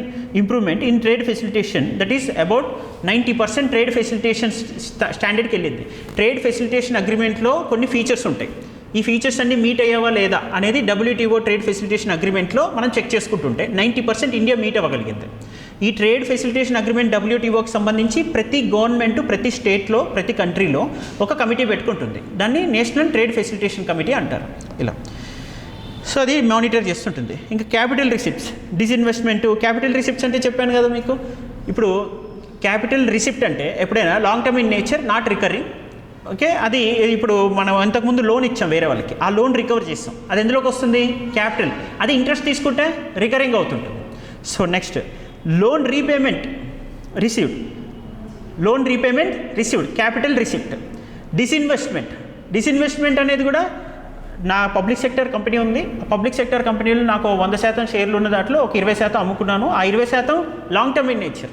improvement in trade facilitation that is about 90% trade facilitation స్టాండర్డ్కి వెళ్ళింది. ట్రేడ్ ఫెసిలిటేషన్ అగ్రిమెంట్లో కొన్ని ఫీచర్స్ ఉంటాయి, ఈ ఫీచర్స్ అన్ని మీట్ అయ్యావా లేదా అనేది WTO ట్రేడ్ ఫెసిలిటేషన్ అగ్రిమెంట్లో మనం చెక్ చేసుకుంటుంటే 90% ఇండియా మీట్ అవ్వగలిగింది. ఈ ట్రేడ్ ఫెసిలిటేషన్ అగ్రిమెంట్ WTOకి సంబంధించి ప్రతి గవర్నమెంట్ ప్రతి స్టేట్లో ప్రతి కంట్రీలో ఒక కమిటీ పెట్టుకుంటుంది, దాన్ని నేషనల్ ట్రేడ్ ఫెసిలిటేషన్ కమిటీ అంటారు ఇలా. సో అది మానిటర్ చేస్తుంటుంది. ఇంకా capital receipts, disinvestment. Capital receipts అంటే చెప్పాను కదా మీకు. ఇప్పుడు క్యాపిటల్ రిసిప్ట్ అంటే ఎప్పుడైనా long term in nature, not recurring. Okay, అది ఇప్పుడు మనం ఇంతకుముందు లోన్ ఇచ్చాం వేరే వాళ్ళకి, ఆ లోన్ రికవర్ చేస్తాం, అది ఎందులోకి వస్తుంది? క్యాపిటల్. అది ఇంట్రెస్ట్ తీసుకుంటే రికరింగ్ అవుతుంటుంది. So next loan repayment received, loan repayment received, capital receipt. Disinvestment అనేది కూడా నా పబ్లిక్ సెక్టర్ కంపెనీ ఉంది, పబ్లిక్ సెక్టర్ కంపెనీలో నాకు 100% షేర్లు ఉన్న దాంట్లో ఒక 20% అమ్ముకున్నాను, ఆ 20% long term in nature.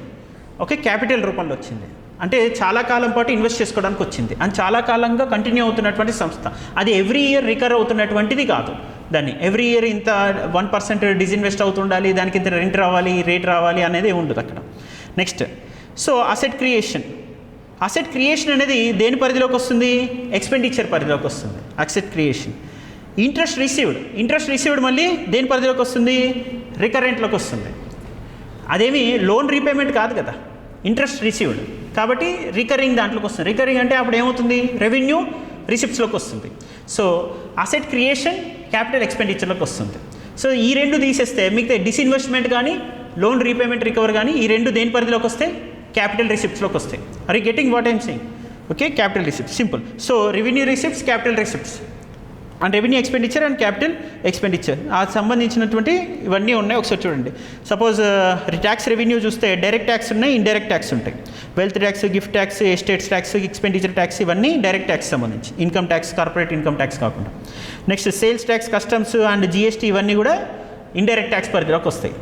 Okay, capital రూపంలో వచ్చింది, అంటే చాలా కాలం పాటు ఇన్వెస్ట్ చేసుకోవడానికి వచ్చింది అండ్ చాలా కాలంగా కంటిన్యూ అవుతున్నటువంటి సంస్థ. అది ఎవ్రీ ఇయర్ రికవర్ అవుతున్నటువంటిది కాదు, దాన్ని ఎవ్రీ ఇయర్ ఇంత 1% డిస్ఇన్వెస్ట్ అవుతుండాలి, దానికి ఇంత రెంట్ రావాలి రేట్ రావాలి అనేది ఉండదు అక్కడ. Next so asset creation, asset creation అనేది దేని పరిధిలోకి వస్తుంది? ఎక్స్పెండిచర్ పరిధిలోకి వస్తుంది అసెట్ క్రియేషన్. ఇంట్రెస్ట్ రిసీవ్డ్ మళ్ళీ దేని పరిధిలోకి వస్తుంది? రికరెంట్లోకి వస్తుంది. అదేమి లోన్ రీపేమెంట్ కాదు కదా, ఇంట్రెస్ట్ రిసీవ్డ్ కాబట్టి రికరింగ్ దాంట్లోకి వస్తుంది. రికరింగ్ అంటే అప్పుడు ఏమవుతుంది? రెవెన్యూ రిసిప్ట్స్లోకి వస్తుంది. సో అసెట్ క్రియేషన్ క్యాపిటల్ ఎక్స్పెండిచర్లోకి వస్తుంది. సో ఈ రెండు తీసేస్తే మిగతా డిస్ఇన్వెస్ట్మెంట్ కానీ లోన్ రీపేమెంట్ రికవర్ కానీ ఈ రెండు దేని పరిధిలోకి వస్తాయి? క్యాపిటల్ రిసిప్ట్స్లోకి వస్తాయి. Are you getting what I'm saying? Okay, capital receipts simple. So revenue receipts, capital receipts and revenue expenditure and capital expenditure ఆ సంబంధించినటువంటి ఇవన్నీ ఉన్నాయి. ఒకసారి చూడండి. సపోజ్ ట్యాక్స్ రెవెన్యూ చూస్తే డైరెక్ట్ ట్యాక్స్ ఉన్నాయి, ఇండైరెక్ట్ ట్యాక్స్ ఉంటాయి. Wealth tax, gift tax, estates tax, expenditure tax ఇవన్నీ డైరెక్ట్ ట్యాక్స్ సంబంధించి. Income tax, corporate income tax కాకుండా. Next sales tax, customs and GST ఇవన్నీ కూడా ఇండైరెక్ట్ ట్యాక్స్ పరిధిలోకి వస్తాయి.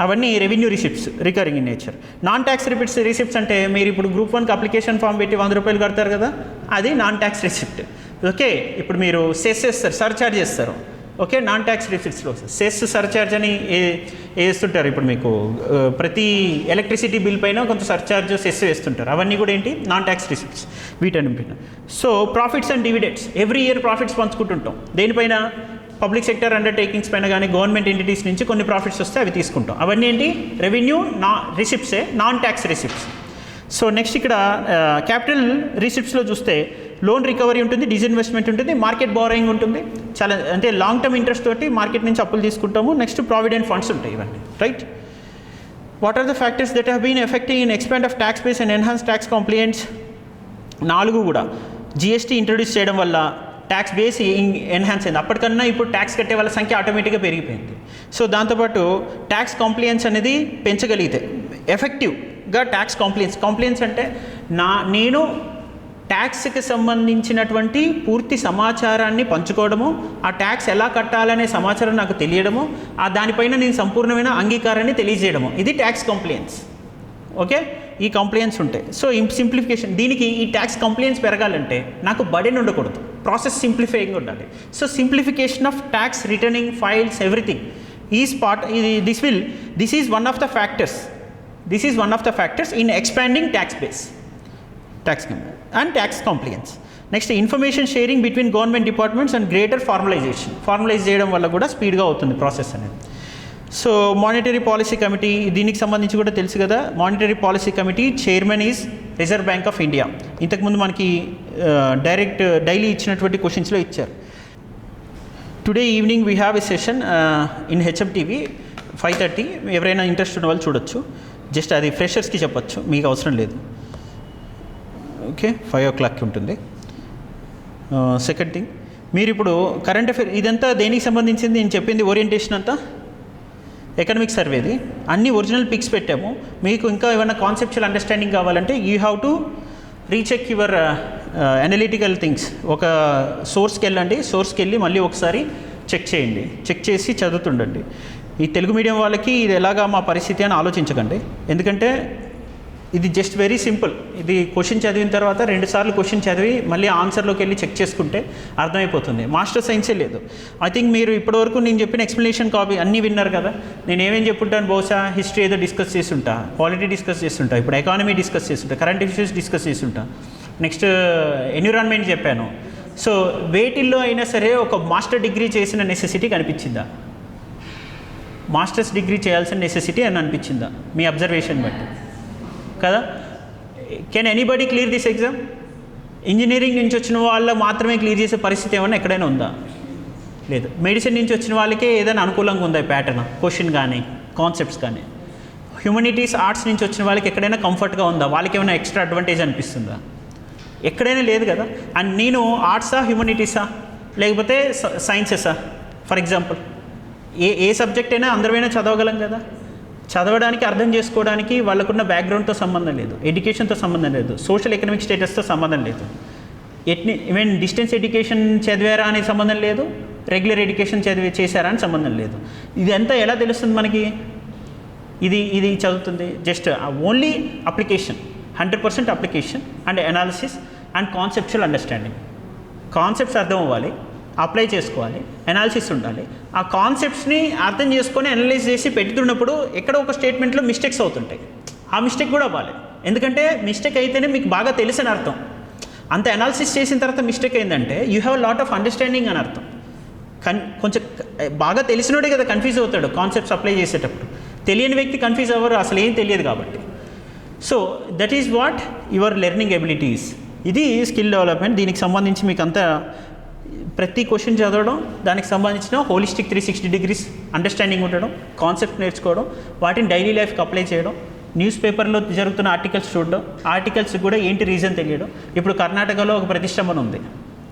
అవన్నీ revenue receipts, recurring in nature. Non tax receipts అంటే మీరు ఇప్పుడు గ్రూప్ 1కి అప్లికేషన్ ఫామ్ పెట్టి 100 రూపాయలు కడతారు కదా, అది నాన్ ట్యాక్స్ రిసిప్ట్. ఓకే, ఇప్పుడు మీరు సెస్ చేస్తారు, సర్చార్జ్ చేస్తారు. ఓకే, నాన్ ట్యాక్స్ రిసిప్ట్స్లో సెస్ సర్చార్జ్ అని వేస్తుంటారు. ఇప్పుడు మీకు ప్రతి ఎలక్ట్రిసిటీ బిల్ పైన కొంత సర్చార్జ్ సెస్ వేస్తుంటారు. అవన్నీ కూడా ఏంటి? నాన్ ట్యాక్స్ రిసిప్ట్స్ వీటన్ని పైన. So profits and dividends every year profits పంచుకుంటుంటాం. దేనిపైన? పబ్లిక్ సెక్టర్ అండర్టేకింగ్స్ పైన కానీ గవర్నమెంట్ ఎంటిటీస్ నుంచి కొన్ని ప్రాఫిట్స్ వస్తే అవి తీసుకుంటాం. అవన్నీ ఏంటి? రెవెన్యూ రిసిప్ట్సే, non tax receipts. So next ఇక్కడ క్యాపిటల్ రిసిప్ట్స్లో చూస్తే లోన్ రికవరీ ఉంటుంది, డిస్ఇన్వెస్ట్మెంట్ ఉంటుంది, మార్కెట్ బారోయింగ్ ఉంటుంది. చాలా అంటే లాంగ్ టర్మ్ ఇంట్రెస్ట్ తోటి మార్కెట్ నుంచి అప్పులు తీసుకుంటాము. నెక్స్ట్ ప్రావిడెంట్ ఫండ్స్ ఉంటాయి ఇవన్నీ. Right. What are the factors that have been affecting in expand of tax base and enhance tax complaints? 4 కూడా జిఎస్టీ ఇంట్రొడ్యూస్ చేయడం వల్ల ట్యాక్స్ బేస్ ఎన్హాన్స్ అయింది. అప్పటికన్నా ఇప్పుడు ట్యాక్స్ కట్టే వాళ్ళ సంఖ్య ఆటోమేటిక్గా పెరిగిపోయింది. సో దాంతోపాటు ట్యాక్స్ కంప్లైన్స్ అనేది పెంచగలిగితే ఎఫెక్టివ్గా ట్యాక్స్ కంప్లైన్స్ అంటే నేను ట్యాక్స్కి సంబంధించినటువంటి పూర్తి సమాచారాన్ని పంచుకోవడము, ఆ ట్యాక్స్ ఎలా కట్టాలనే సమాచారం నాకు తెలియడము, దానిపైన నేను సంపూర్ణమైన అంగీకారాన్ని తెలియజేయడము, ఇది ట్యాక్స్ కంప్లైన్స్. ఓకే, ఈ కంప్లైన్స్ ఉంటాయి. సో సింప్లిఫికేషన్, దీనికి ఈ ట్యాక్స్ కంప్లైన్స్ పెరగాలంటే నాకు బర్డెన్ ఉండకూడదు, ప్రాసెస్ సింప్లిఫైయింగ్ ఉండాలి. So simplification of tax returning, files, everything is part. This is one of the factors in expanding tax base, tax and tax compliance. Next information sharing between government departments and greater formalize చేయడం వల్ల కూడా స్పీడ్గా అవుతుంది process అనేది. So monetary policy committee, దీనికి సంబంధించి కూడా తెలుసు కదా. Monetary policy committee chairman is reserve bank of India. ఇంతకుముందు మనకి డైలీ ఇచ్చినటువంటి క్వశ్చన్స్లో ఇచ్చారు. Today evening we have a session in HMTV 5:30. ఎవరైనా ఇంట్రెస్ట్ ఉన్న వాళ్ళు చూడొచ్చు. జస్ట్ అది ఫ్రెషర్స్కి చెప్పొచ్చు, మీకు అవసరం లేదు. ఓకే, 5 o'clockకి ఉంటుంది. సెకండ్ థింగ్, మీరు ఇప్పుడు కరెంట్ అఫేర్ ఇదంతా దేనికి సంబంధించింది? నేను చెప్పింది ఓరియంటేషన్ అంతా ఎకనామిక్ సర్వేది, అన్ని ఒరిజినల్ పిక్స్ పెట్టాము. మీకు ఇంకా ఏమైనా కాన్సెప్చువల్ అండర్స్టాండింగ్ కావాలంటే you have to recheck your analytical things. ఒక సోర్స్కి వెళ్ళి మళ్ళీ ఒకసారి చెక్ చేయండి, చెక్ చేసి చదువుతుండండి. ఈ తెలుగు మీడియం వాళ్ళకి ఇది ఎలాగా మా పరిస్థితి అని ఆలోచించకండి, ఎందుకంటే ఇది జస్ట్ వెరీ సింపుల్. ఇది క్వశ్చన్ చదివిన తర్వాత 2 సార్లు క్వశ్చన్ చదివి మళ్ళీ ఆన్సర్లోకి వెళ్ళి చెక్ చేసుకుంటే అర్థమైపోతుంది. మాస్టర్ సైన్సే లేదు. ఐ థింక్ మీరు ఇప్పటివరకు నేను చెప్పిన ఎక్స్ప్లెనేషన్ కాపీ అన్నీ విన్నారు కదా. నేను ఏమేం చెప్పుంటాను? బహుశా హిస్టరీ ఏదో డిస్కస్ చేస్తుంటా, పాలిటీ డిస్కస్ చేస్తుంటా, ఇప్పుడు ఎకానమీ డిస్కస్ చేస్తుంటా, కరెంట్ ఇష్యూస్ డిస్కస్ చేస్తుంటా, నెక్స్ట్ ఎన్విరాన్మెంట్ చెప్పాను. సో వేటిల్లో అయినా సరే ఒక మాస్టర్ డిగ్రీ చేసిన నెసెసిటీ కనిపించిందా? మాస్టర్స్ డిగ్రీ చేయాల్సిన నెసెసిటీ అని అనిపించిందా మీ అబ్జర్వేషన్ బట్టి? కదా. Can anybody clear this exam? Engineering నుంచి వచ్చిన వాళ్ళు మాత్రమే క్లియర్ చేసే పరిస్థితి ఏమైనా ఎక్కడైనా ఉందా? లేదు. మెడిసిన్ నుంచి వచ్చిన వాళ్ళకే ఏదైనా అనుకూలంగా ఉందా ప్యాటర్న్, క్వశ్చన్ కానీ కాన్సెప్ట్స్ కానీ? హ్యూమనిటీస్, ఆర్ట్స్ నుంచి వచ్చిన వాళ్ళకి ఎక్కడైనా కంఫర్ట్గా ఉందా? వాళ్ళకి ఏమైనా ఎక్స్ట్రా అడ్వాంటేజ్ అనిపిస్తుందా? ఎక్కడైనా లేదు కదా. అండ్ నేను ఆర్ట్సా, హ్యూమనిటీసా, లేకపోతే సైన్సెసా? ఫర్ ఎగ్జాంపుల్ ఏ సబ్జెక్ట్ అయినా అందరివైనా చదవగలం కదా. చదవడానికి, అర్థం చేసుకోవడానికి వాళ్ళకున్న బ్యాక్గ్రౌండ్తో సంబంధం లేదు, ఎడ్యుకేషన్తో సంబంధం లేదు, సోషల్ ఎకనామిక్ స్టేటస్తో సంబంధం లేదు, ఈవెన్ డిస్టెన్స్ ఎడ్యుకేషన్ చదివారా అనే సంబంధం లేదు, రెగ్యులర్ ఎడ్యుకేషన్ చేశారా అని సంబంధం లేదు. ఇదంతా ఎలా తెలుస్తుంది మనకి? ఇది చదువుతుంది just only application, 100% application and analysis and conceptual understanding. Concepts అర్థం అవ్వాలి, అప్లై చేసుకోవాలి, అనాలిసిస్ ఉండాలి. ఆ కాన్సెప్ట్స్ని అర్థం చేసుకొని అనలైజ్ చేసి పెట్టుతున్నప్పుడు ఎక్కడ ఒక స్టేట్మెంట్లో మిస్టేక్స్ అవుతుంటాయి, ఆ మిస్టేక్ కూడా అవ్వాలి. ఎందుకంటే మిస్టేక్ అయితేనే మీకు బాగా తెలిసిన అర్థం. అంత అనాలిసిస్ చేసిన తర్వాత మిస్టేక్ అయిందంటే you have lot of understanding అని అర్థం. కొంచెం బాగా తెలిసినోడే కదా కన్ఫ్యూజ్ అవుతాడు కాన్సెప్ట్స్ అప్లై చేసేటప్పుడు. తెలియని వ్యక్తి కన్ఫ్యూజ్ అవ్వరు, అసలు ఏం తెలియదు కాబట్టి. So that is what your learning abilities. ఇది స్కిల్ డెవలప్మెంట్. దీనికి సంబంధించి మీకు అంతా ప్రతి క్వశ్చన్ చదవడం, దానికి సంబంధించిన హోలిస్టిక్ 360 degrees అండర్స్టాండింగ్ ఉండడం, కాన్సెప్ట్ నేర్చుకోవడం, వాటిని డైలీ లైఫ్కి అప్లై చేయడం, న్యూస్ పేపర్లో జరుగుతున్న ఆర్టికల్స్ చూడడం, ఆర్టికల్స్ కూడా ఏంటి రీజన్ తెలియడం. ఇప్పుడు కర్ణాటకలో ఒక ప్రతిష్టంభన ఉంది,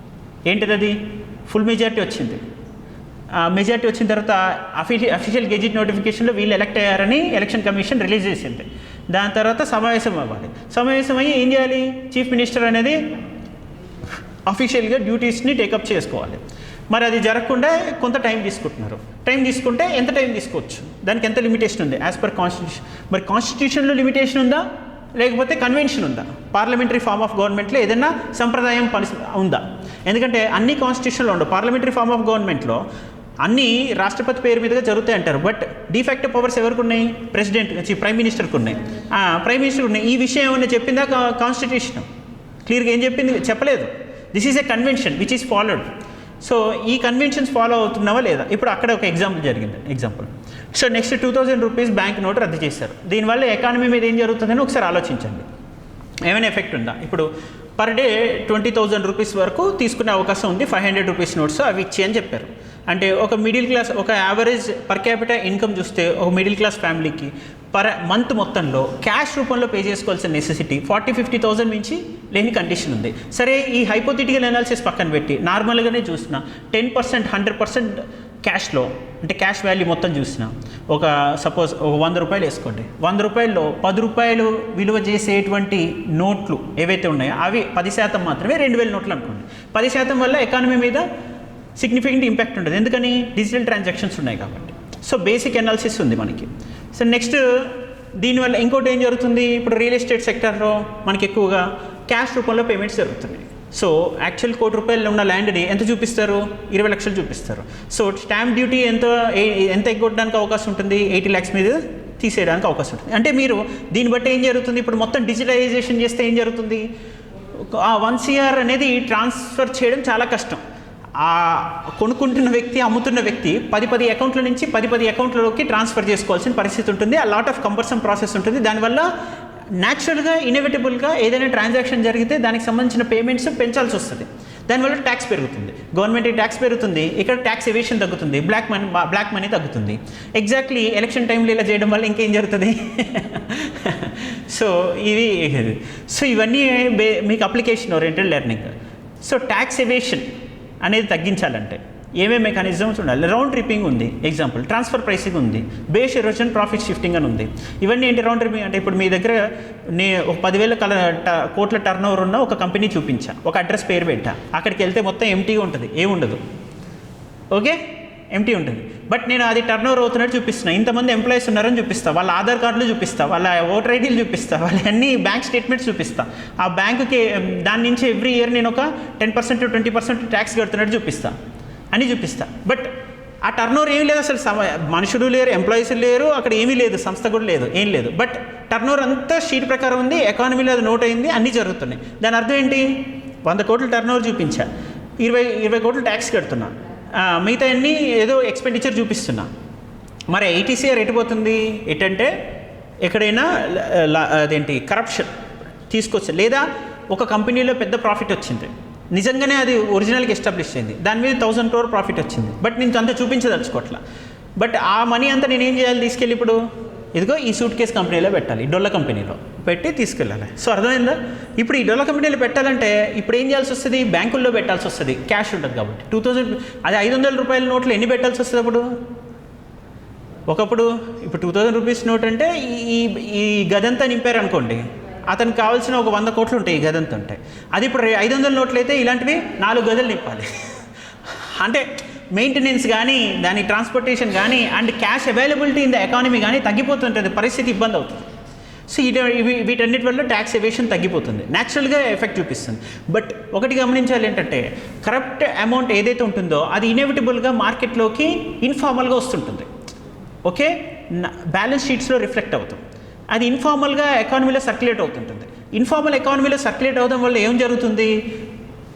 ఏంటిది? అది ఫుల్ మెజారిటీ వచ్చింది. మెజారిటీ వచ్చిన తర్వాత అఫీషియల్ గెజిట్ నోటిఫికేషన్లో వీళ్ళు ఎలక్ట్ అయ్యారని ఎలక్షన్ కమిషన్ రిలీజ్ చేసింది. దాని తర్వాత సమావేశం అవ్వాలి. సమావేశం అయ్యి ఏం చేయాలి? చీఫ్ మినిస్టర్ అనేది అఫీషియల్గా డ్యూటీస్ని టేకప్ చేసుకోవాలి. మరి అది జరగకుండా కొంత టైం తీసుకుంటున్నారు. టైం తీసుకుంటే ఎంత టైం తీసుకోవచ్చు? దానికి ఎంత లిమిటేషన్ ఉంది యాజ్ పర్ కాన్స్టిట్యూషన్? మరి కాన్స్టిట్యూషన్లో లిమిటేషన్ ఉందా, లేకపోతే కన్వెన్షన్ ఉందా? పార్లమెంటరీ ఫార్మ్ ఆఫ్ గవర్నమెంట్లో ఏదైనా సంప్రదాయం ఉందా? ఎందుకంటే అన్ని కాన్స్టిట్యూషన్లో ఉండవు. పార్లమెంటరీ ఫార్మ్ ఆఫ్ గవర్నమెంట్లో అన్నీ రాష్ట్రపతి పేరు మీదుగా జరుగుతాయి అంటారు. బట్ డిఫాక్టో పవర్స్ ఎవరికి ఉన్నాయి? ప్రెసిడెంట్, ప్రైమ్ మినిస్టర్కి ఉన్నాయి. ప్రైమ్ మినిస్టర్ ఉన్నాయి. ఈ విషయం ఏమైనా చెప్పిందా కాన్స్టిట్యూషన్? క్లియర్గా ఏం చెప్పింది? చెప్పలేదు. This is a convention which is followed. So ఈ కన్వెన్షన్స్ ఫాలో అవుతున్నావా లేదా? ఇప్పుడు అక్కడ ఒక ఎగ్జాంపుల్ జరిగింది. So next 2000 rupees bank note రద్దు చేశారు. దీనివల్ల ఎకానమీ మీద ఏం జరుగుతుందని ఒకసారి ఆలోచించండి. ఏమైనా ఎఫెక్ట్ ఉందా? ఇప్పుడు పర్ డే 20,000 రూపీస్ వరకు తీసుకునే అవకాశం ఉంది. 500 రూపీస్ నోట్స్ అవి ఇచ్చి అని చెప్పారు. అంటే ఒక మిడిల్ క్లాస్, ఒక యావరేజ్ పర్ క్యాపిటల్ ఇన్కమ్ చూస్తే ఒక మిడిల్ క్లాస్ ఫ్యామిలీకి పర్ మంత్ మొత్తంలో క్యాష్ రూపంలో పే చేసుకోవాల్సిన నెసెసిటీ 40-50,000 మించి లేని కండిషన్ ఉంది. సరే, ఈ హైపోథెటికల్ అనాలిసిస్ పక్కన పెట్టి నార్మల్గానే చూసిన 10%, 100% క్యాష్లో, అంటే క్యాష్ వాల్యూ మొత్తం చూసిన ఒక సపోజ్ ఒక 100 రూపాయలు వేసుకోండి. 100 రూపాయల్లో 10 రూపాయలు విలువ చేసేటువంటి నోట్లు ఏవైతే ఉన్నాయో అవి 10% మాత్రమే 2000 నోట్లు అనుకోండి. 10% వల్ల ఎకానమీ మీద సిగ్నిఫికెంట్ ఇంపాక్ట్ ఉంటుంది. ఎందుకని? డిజిటల్ ట్రాన్సాక్షన్స్ ఉన్నాయి కాబట్టి. సో బేసిక్ అనాలిసిస్ ఉంది మనకి. సో నెక్స్ట్ దీనివల్ల ఇంకోటి ఏం జరుగుతుంది? ఇప్పుడు రియల్ ఎస్టేట్ సెక్టర్లో మనకి ఎక్కువగా క్యాష్ రూపంలో పేమెంట్స్ జరుగుతున్నాయి. సో యాక్చువల్ ₹1,00,00,000 ఉన్న ల్యాండ్ని ఎంత చూపిస్తారు? 20 లక్షలు చూపిస్తారు. సో స్టాంప్ డ్యూటీ ఎంత ఎగ్గొట్టడానికి అవకాశం ఉంటుంది? 80 lakhs మీద తీసేయడానికి అవకాశం ఉంటుంది. అంటే మీరు దీన్ని బట్టి ఏం జరుగుతుంది? ఇప్పుడు మొత్తం డిజిటలైజేషన్ చేస్తే ఏం జరుగుతుంది? 1 CR అనేది ట్రాన్స్ఫర్ చేయడం చాలా కష్టం. ఆ కొనుక్కుంటున్న వ్యక్తి, అమ్ముతున్న వ్యక్తి 10 అకౌంట్ల నుంచి 10 అకౌంట్లలోకి ట్రాన్స్ఫర్ చేసుకోవాల్సిన పరిస్థితి ఉంటుంది. ఆ లాట్ ఆఫ్ కంపల్సన్ ప్రాసెస్ ఉంటుంది. దానివల్ల న్యాచురల్గా ఇన్ఎవిటబుల్గా ఏదైనా ట్రాన్సాక్షన్ జరిగితే దానికి సంబంధించిన పేమెంట్స్ పెంచాల్సి వస్తుంది. దానివల్ల ట్యాక్స్ పెరుగుతుంది, గవర్నమెంట్ ట్యాక్స్ పెరుగుతుంది, ఇక్కడ ట్యాక్స్ ఎవేషన్ తగ్గుతుంది, బ్లాక్ మనీ తగ్గుతుంది. ఎగ్జాక్ట్లీ ఎలక్షన్ టైంలో ఇలా చేయడం వల్ల ఇంకేం జరుగుతుంది? సో ఇవన్నీ మీకు application oriented learning. So tax evasion అనేది తగ్గించాలంటే ఏమేమి మెకానిజమ్స్ ఉండాలి? రౌండ్ ట్రిప్పింగ్ ఉంది, ఎగ్జాంపుల్ ట్రాన్స్ఫర్ ప్రైసింగ్ ఉంది, బేస్ ఎరోషన్, ప్రాఫిట్ షిఫ్టింగ్ అని ఉంది. ఇవన్నీ ఏంటి? రౌండ్ ట్రిప్పింగ్ అంటే ఇప్పుడు మీ దగ్గర ఒక 10,000 కోట్ల టర్న్ ఓవర్ ఉన్న ఒక కంపెనీ చూపించా, ఒక అడ్రస్ పేరు పెట్టా, అక్కడికి వెళ్తే మొత్తం ఎంటీగా ఉంటుంది, ఏముండదు. ఓకే, ఎంటీ ఉంటుంది. బట్ నేను అది టర్న్ ఓవర్ అవుతున్నట్టు చూపిస్తున్నా, ఇంతమంది ఎంప్లాయీస్ ఉన్నారని చూపిస్తా, వాళ్ళ ఆధార్ కార్డులు చూపిస్తా, వాళ్ళ ఓటర్ ఐడీలు చూపిస్తా, వాళ్ళ అన్ని బ్యాంక్ స్టేట్మెంట్స్ చూపిస్తా. ఆ బ్యాంకుకి దాని నుంచి ఎవ్రీ ఇయర్ నేను ఒక 10% to 20% ట్యాక్స్ కడుతున్నట్టు చూపిస్తా అని చూపిస్తా. బట్ ఆ టర్న్ ఓవర్ ఏమీ లేదు, అసలు మనుషులు లేరు, ఎంప్లాయీస్ లేరు, అక్కడ ఏమీ లేదు, సంస్థ కూడా లేదు, ఏం లేదు. బట్ టర్న్ ఓవర్ అంతా షీట్ ప్రకారం ఉంది, ఎకానమీలో అది నోట్ అయింది, అన్నీ జరుగుతున్నాయి. దాని అర్థం ఏంటి? 100 కోట్ల టర్న్ ఓవర్ చూపించా, 20 కోట్లు ట్యాక్స్ కడుతున్నా, మిగతా అన్నీ ఏదో ఎక్స్పెండిచర్ చూపిస్తున్నా. మరి 80 CR ఎటుపోతుంది? ఎటంటే ఎక్కడైనా అదేంటి కరప్షన్ తీసుకొచ్చా, లేదా ఒక కంపెనీలో పెద్ద ప్రాఫిట్ వచ్చింది, నిజంగానే అది ఒరిజినల్గా ఎస్టాబ్లిష్ అయింది, దాని మీద 1000 crore ప్రాఫిట్ వచ్చింది, బట్ నేను అంత చూపించదలుచుకోవట్లా. బట్ ఆ మనీ అంతా నేను ఏం చేయాలి? తీసుకెళ్ళి ఇప్పుడు ఇదిగో ఈ సూట్ కేస్ కంపెనీలో పెట్టాలి, డొల్ల కంపెనీలో పెట్టి తీసుకెళ్ళాలి. సో అర్థమైందా? ఇప్పుడు ఈ డొల్ల కంపెనీలో పెట్టాలంటే ఇప్పుడు ఏం చేయాల్సి వస్తుంది? బ్యాంకుల్లో పెట్టాల్సి వస్తుంది, క్యాష్ ఉంటుంది కాబట్టి. 2000 అది 500 రూపాయల నోట్లు ఎన్ని పెట్టాల్సి వస్తుంది అప్పుడు? ఒకప్పుడు ఇప్పుడు 2000 రూపీస్ నోట్ అంటే ఈ గదంతా నింపారు అనుకోండి, అతనికి కావాల్సిన ఒక 100 కోట్లు ఉంటాయి ఈ గదంతా ఉంటాయి. అది ఇప్పుడు 500 నోట్లు అయితే ఇలాంటివి 4 గదులు నింపాలి. అంటే మెయింటెనెన్స్ కానీ, దాని ట్రాన్స్పోర్టేషన్ కానీ, and cash availability in the economy కానీ తగ్గిపోతుంటుంది, పరిస్థితి ఇబ్బంది అవుతుంది. సో వీటన్నిటి వల్ల ట్యాక్స్ ఎవేషన్ తగ్గిపోతుంది, న్యాచురల్గా ఎఫెక్ట్ చూపిస్తుంది. బట్ ఒకటి గమనించాలి ఏంటంటే, కరప్ట్ అమౌంట్ ఏదైతే ఉంటుందో అది ఇన్ఎవిటబుల్గా మార్కెట్లోకి ఇన్ఫార్మల్గా వస్తుంటుంది. ఓకే, బ్యాలెన్స్ షీట్స్లో రిఫ్లెక్ట్ అవుతుంది. అది ఇన్ఫార్మల్గా ఎకానమీలో సర్క్యులేట్ అవుతుంటుంది. ఇన్ఫార్మల్ ఎకానమీలో సర్క్యులేట్ అవడం వల్ల ఏం జరుగుతుంది,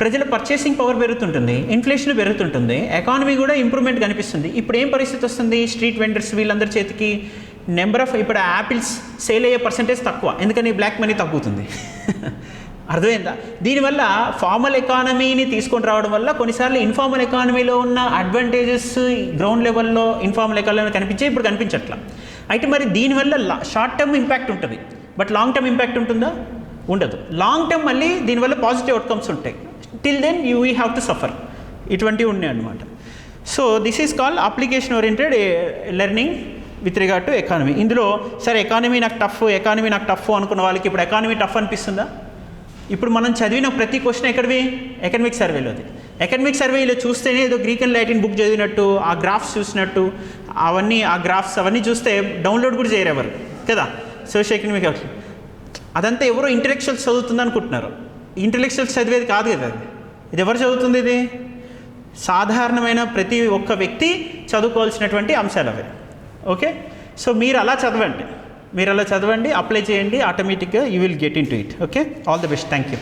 ప్రజల పర్చేసింగ్ పవర్ పెరుగుతుంటుంది, ఇన్ఫ్లేషన్ పెరుగుతుంటుంది, ఎకానమీ కూడా ఇంప్రూవ్మెంట్ కనిపిస్తుంది. ఇప్పుడు ఏం పరిస్థితి వస్తుంది, స్ట్రీట్ వెండర్స్ వీళ్ళందరి చేతికి నెంబర్ ఆఫ్ ఇప్పుడు యాపిల్స్ సేల్ అయ్యే పర్సంటేజ్ తక్కువ, ఎందుకని బ్లాక్ మనీ తగ్గుతుంది. అర్థమైందా? దీనివల్ల ఫార్మల్ ఎకానమీని తీసుకొని రావడం వల్ల కొన్నిసార్లు ఇన్ఫార్మల్ ఎకానమీలో ఉన్న అడ్వాంటేజెస్ గ్రౌండ్ లెవెల్లో ఇన్ఫార్మల్ ఎకానమీ కనిపించే ఇప్పుడు కనిపించట్లా. అయితే మరి దీనివల్ల షార్ట్ టర్మ్ ఇంపాక్ట్ ఉంటుంది, బట్ లాంగ్ టర్మ్ ఇంపాక్ట్ ఉంటుందా? ఉండదు. లాంగ్ టర్మ్ మళ్ళీ దీనివల్ల పాజిటివ్ అవుట్కమ్స్ ఉంటాయి. Till then you we have to suffer. ఇటువంటివి ఉన్నాయి అన్నమాట. So this is called application oriented learning with regard to economy. ఇందులో సరే ఎకానమీ నాకు టఫ్ అనుకున్న వాళ్ళకి ఇప్పుడు ఎకానమీ టఫ్ అనిపిస్తుందా? ఇప్పుడు మనం చదివిన ప్రతి క్వశ్చన్ ఎక్కడివి? ఎకనమిక్ సర్వేలోది. ఎకనమిక్ సర్వేలో చూస్తేనే ఏదో గ్రీక్ అండ్ లాటిన్ బుక్ చదివినట్టు, ఆ గ్రాఫ్స్ చూసినట్టు, ఆ గ్రాఫ్స్ అవన్నీ చూస్తే డౌన్లోడ్ కూడా చేయరు ఎవరు కదా. సోషల్ ఎకనమిక్ అదంతా ఎవరో ఇంటలెక్చువల్స్ చదువుతుంది అనుకుంటున్నారు. ఇంటలెక్చువల్స్ చదివేది కాదు కదా అది. ఇది ఎవరు చదువుతుంది? ఇది సాధారణమైన ప్రతి ఒక్క వ్యక్తి చదువుకోవాల్సినటువంటి అంశాలు అవి. ఓకే, సో మీరు అలా చదవండి, అప్లై చేయండి, ఆటోమేటిక్గా you will get in to it. Okay, all the best, thank you.